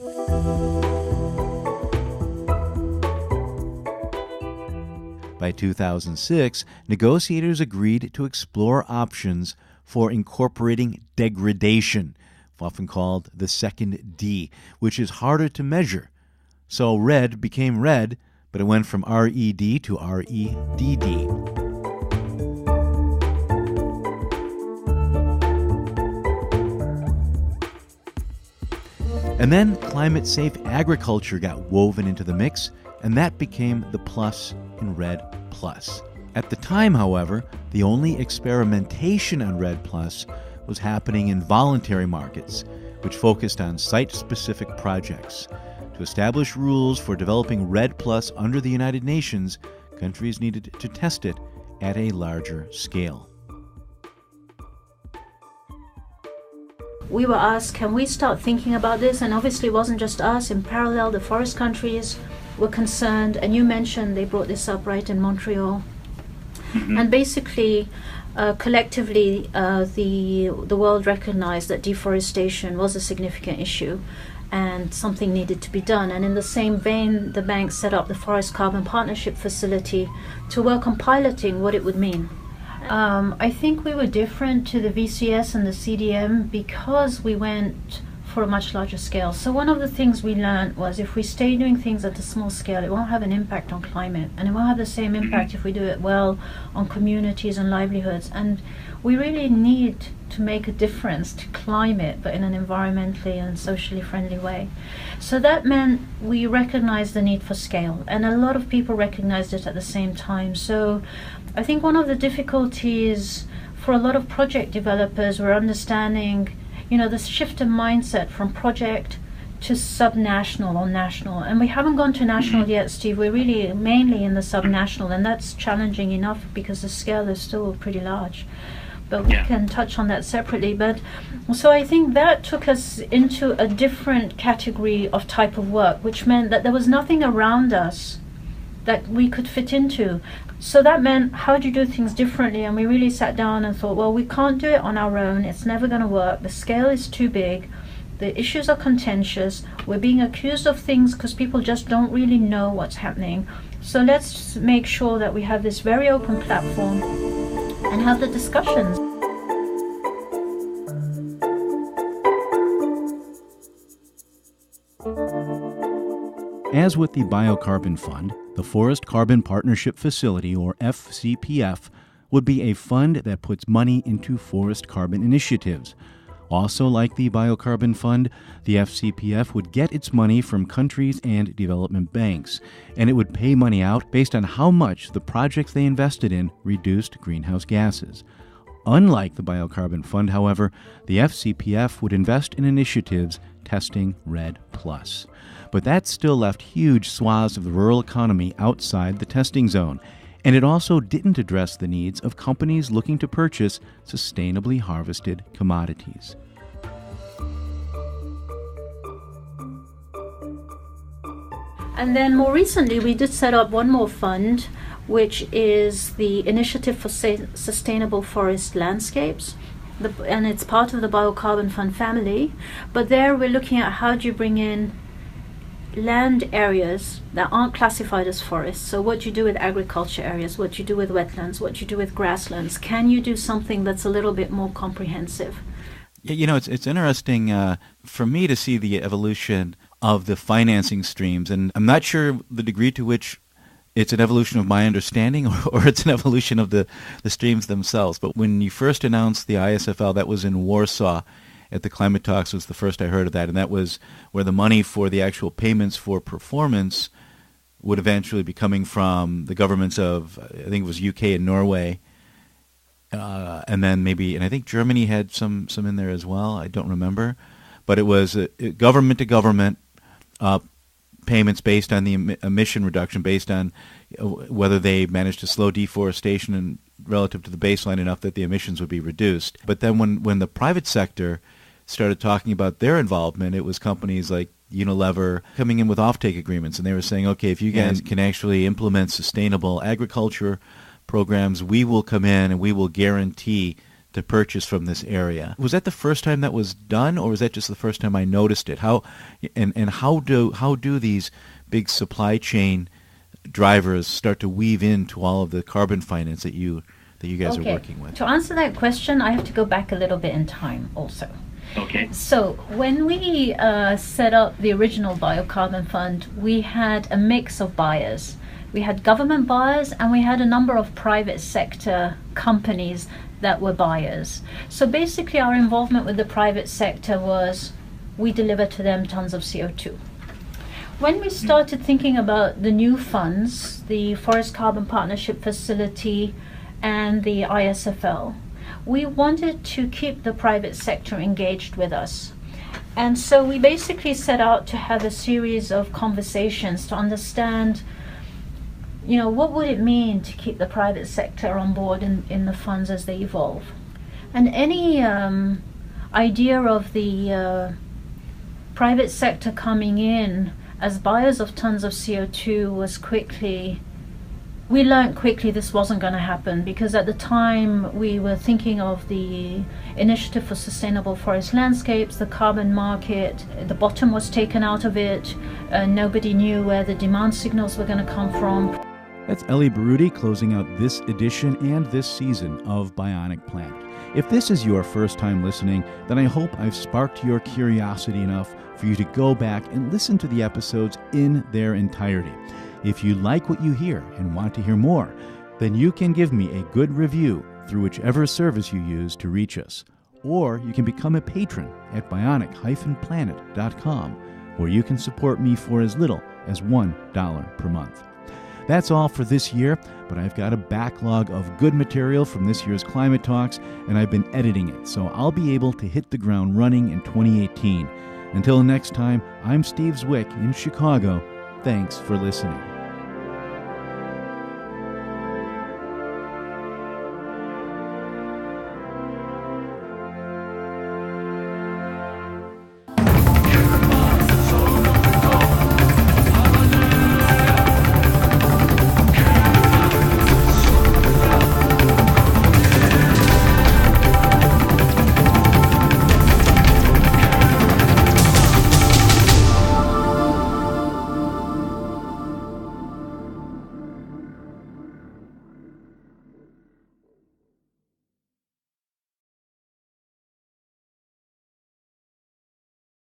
By 2006, negotiators agreed to explore options for incorporating degradation, often called the second D, which is harder to measure. So red became red, but it went from RED to REDD. And then climate-safe agriculture got woven into the mix, and that became the plus in RED+. At the time, however, the only experimentation on RED+ was happening in voluntary markets, which focused on site-specific projects. To establish rules for developing RED+ under the United Nations, countries needed to test it at a larger scale. We were asked, can we start thinking about this? And obviously it wasn't just us. In parallel, the forest countries were concerned, and you mentioned they brought this up right in Montreal. Mm-hmm. And basically, collectively, the world recognized that deforestation was a significant issue and something needed to be done. And in the same vein, the bank set up the Forest Carbon Partnership Facility to work on piloting what it would mean. I think we were different to the VCS and the CDM because we went for a much larger scale. So one of the things we learned was if we stay doing things at a small scale, it won't have an impact on climate, and it won't have the same impact if we do it well on communities and livelihoods. And we really need to make a difference to climate, but in an environmentally and socially friendly way. So that meant we recognized the need for scale, and a lot of people recognized it at the same time. So I think one of the difficulties for a lot of project developers were understanding, the shift in mindset from project to subnational or national. And we haven't gone to national yet, Steve. We're really mainly in the subnational, and that's challenging enough because the scale is still pretty large. But we can touch on that separately. But so I think that took us into a different category of type of work, which meant that there was nothing around us that we could fit into. So that meant, how do you do things differently? And we really sat down and thought, well, we can't do it on our own. It's never going to work. The scale is too big. The issues are contentious. We're being accused of things because people just don't really know what's happening. So let's make sure that we have this very open platform and have the discussions. As with the Biocarbon Fund, the Forest Carbon Partnership Facility, or FCPF, would be a fund that puts money into forest carbon initiatives. Also, like the Biocarbon Fund, the FCPF would get its money from countries and development banks, and it would pay money out based on how much the projects they invested in reduced greenhouse gases. Unlike the Biocarbon Fund, however, the FCPF would invest in initiatives testing RED+. But that still left huge swaths of the rural economy outside the testing zone, and it also didn't address the needs of companies looking to purchase sustainably harvested commodities. And then more recently, we did set up one more fund, which is the Initiative for Sustainable Forest Landscapes. And it's part of the Biocarbon Fund family. But there we're looking at how do you bring in land areas that aren't classified as forests. So what you do with agriculture areas, what you do with wetlands, what you do with grasslands. Can you do something that's a little bit more comprehensive? It's interesting for me to see the evolution of the financing streams, and I'm not sure the degree to which it's an evolution of my understanding or it's an evolution of the streams themselves. But when you first announced the ISFL, that was in Warsaw at the climate talks, was the first I heard of that, and that was where the money for the actual payments for performance would eventually be coming from the governments of, I think it was UK and Norway, and then and I think Germany had some in there as well. I don't remember, but it was government to government payments based on the emission reduction, based on whether they managed to slow deforestation and relative to the baseline enough that the emissions would be reduced. But then when the private sector started talking about their involvement, it was companies like Unilever coming in with offtake agreements, and they were saying, okay, if you guys can actually implement sustainable agriculture programs, we will come in and we will guarantee to purchase from this area. Was that the first time that was done, or was that just the first time I noticed it? How do these big supply chain drivers start to weave into all of the carbon finance that you guys are working with? To answer that question, I have to go back a little bit in time also. Okay. So when we set up the original Biocarbon Fund, we had a mix of buyers. We had government buyers, and we had a number of private sector companies that were buyers. So basically our involvement with the private sector was we deliver to them tons of CO2. When we started thinking about the new funds, the Forest Carbon Partnership Facility and the ISFL, we wanted to keep the private sector engaged with us. And so we basically set out to have a series of conversations to understand, you know, what would it mean to keep the private sector on board in the funds as they evolve. And any idea of the private sector coming in as buyers of tons of CO2 was we learned quickly this wasn't going to happen, because at the time we were thinking of the Initiative for Sustainable Forest Landscapes, the carbon market, the bottom was taken out of it, nobody knew where the demand signals were going to come from. That's Ellie Bahroudi closing out this edition and this season of Bionic Planet. If this is your first time listening, then I hope I've sparked your curiosity enough for you to go back and listen to the episodes in their entirety. If you like what you hear and want to hear more, then you can give me a good review through whichever service you use to reach us. Or you can become a patron at bionic-planet.com, where you can support me for as little as $1 per month. That's all for this year, but I've got a backlog of good material from this year's climate talks, and I've been editing it, so I'll be able to hit the ground running in 2018. Until next time, I'm Steve Zwick in Chicago. Thanks for listening.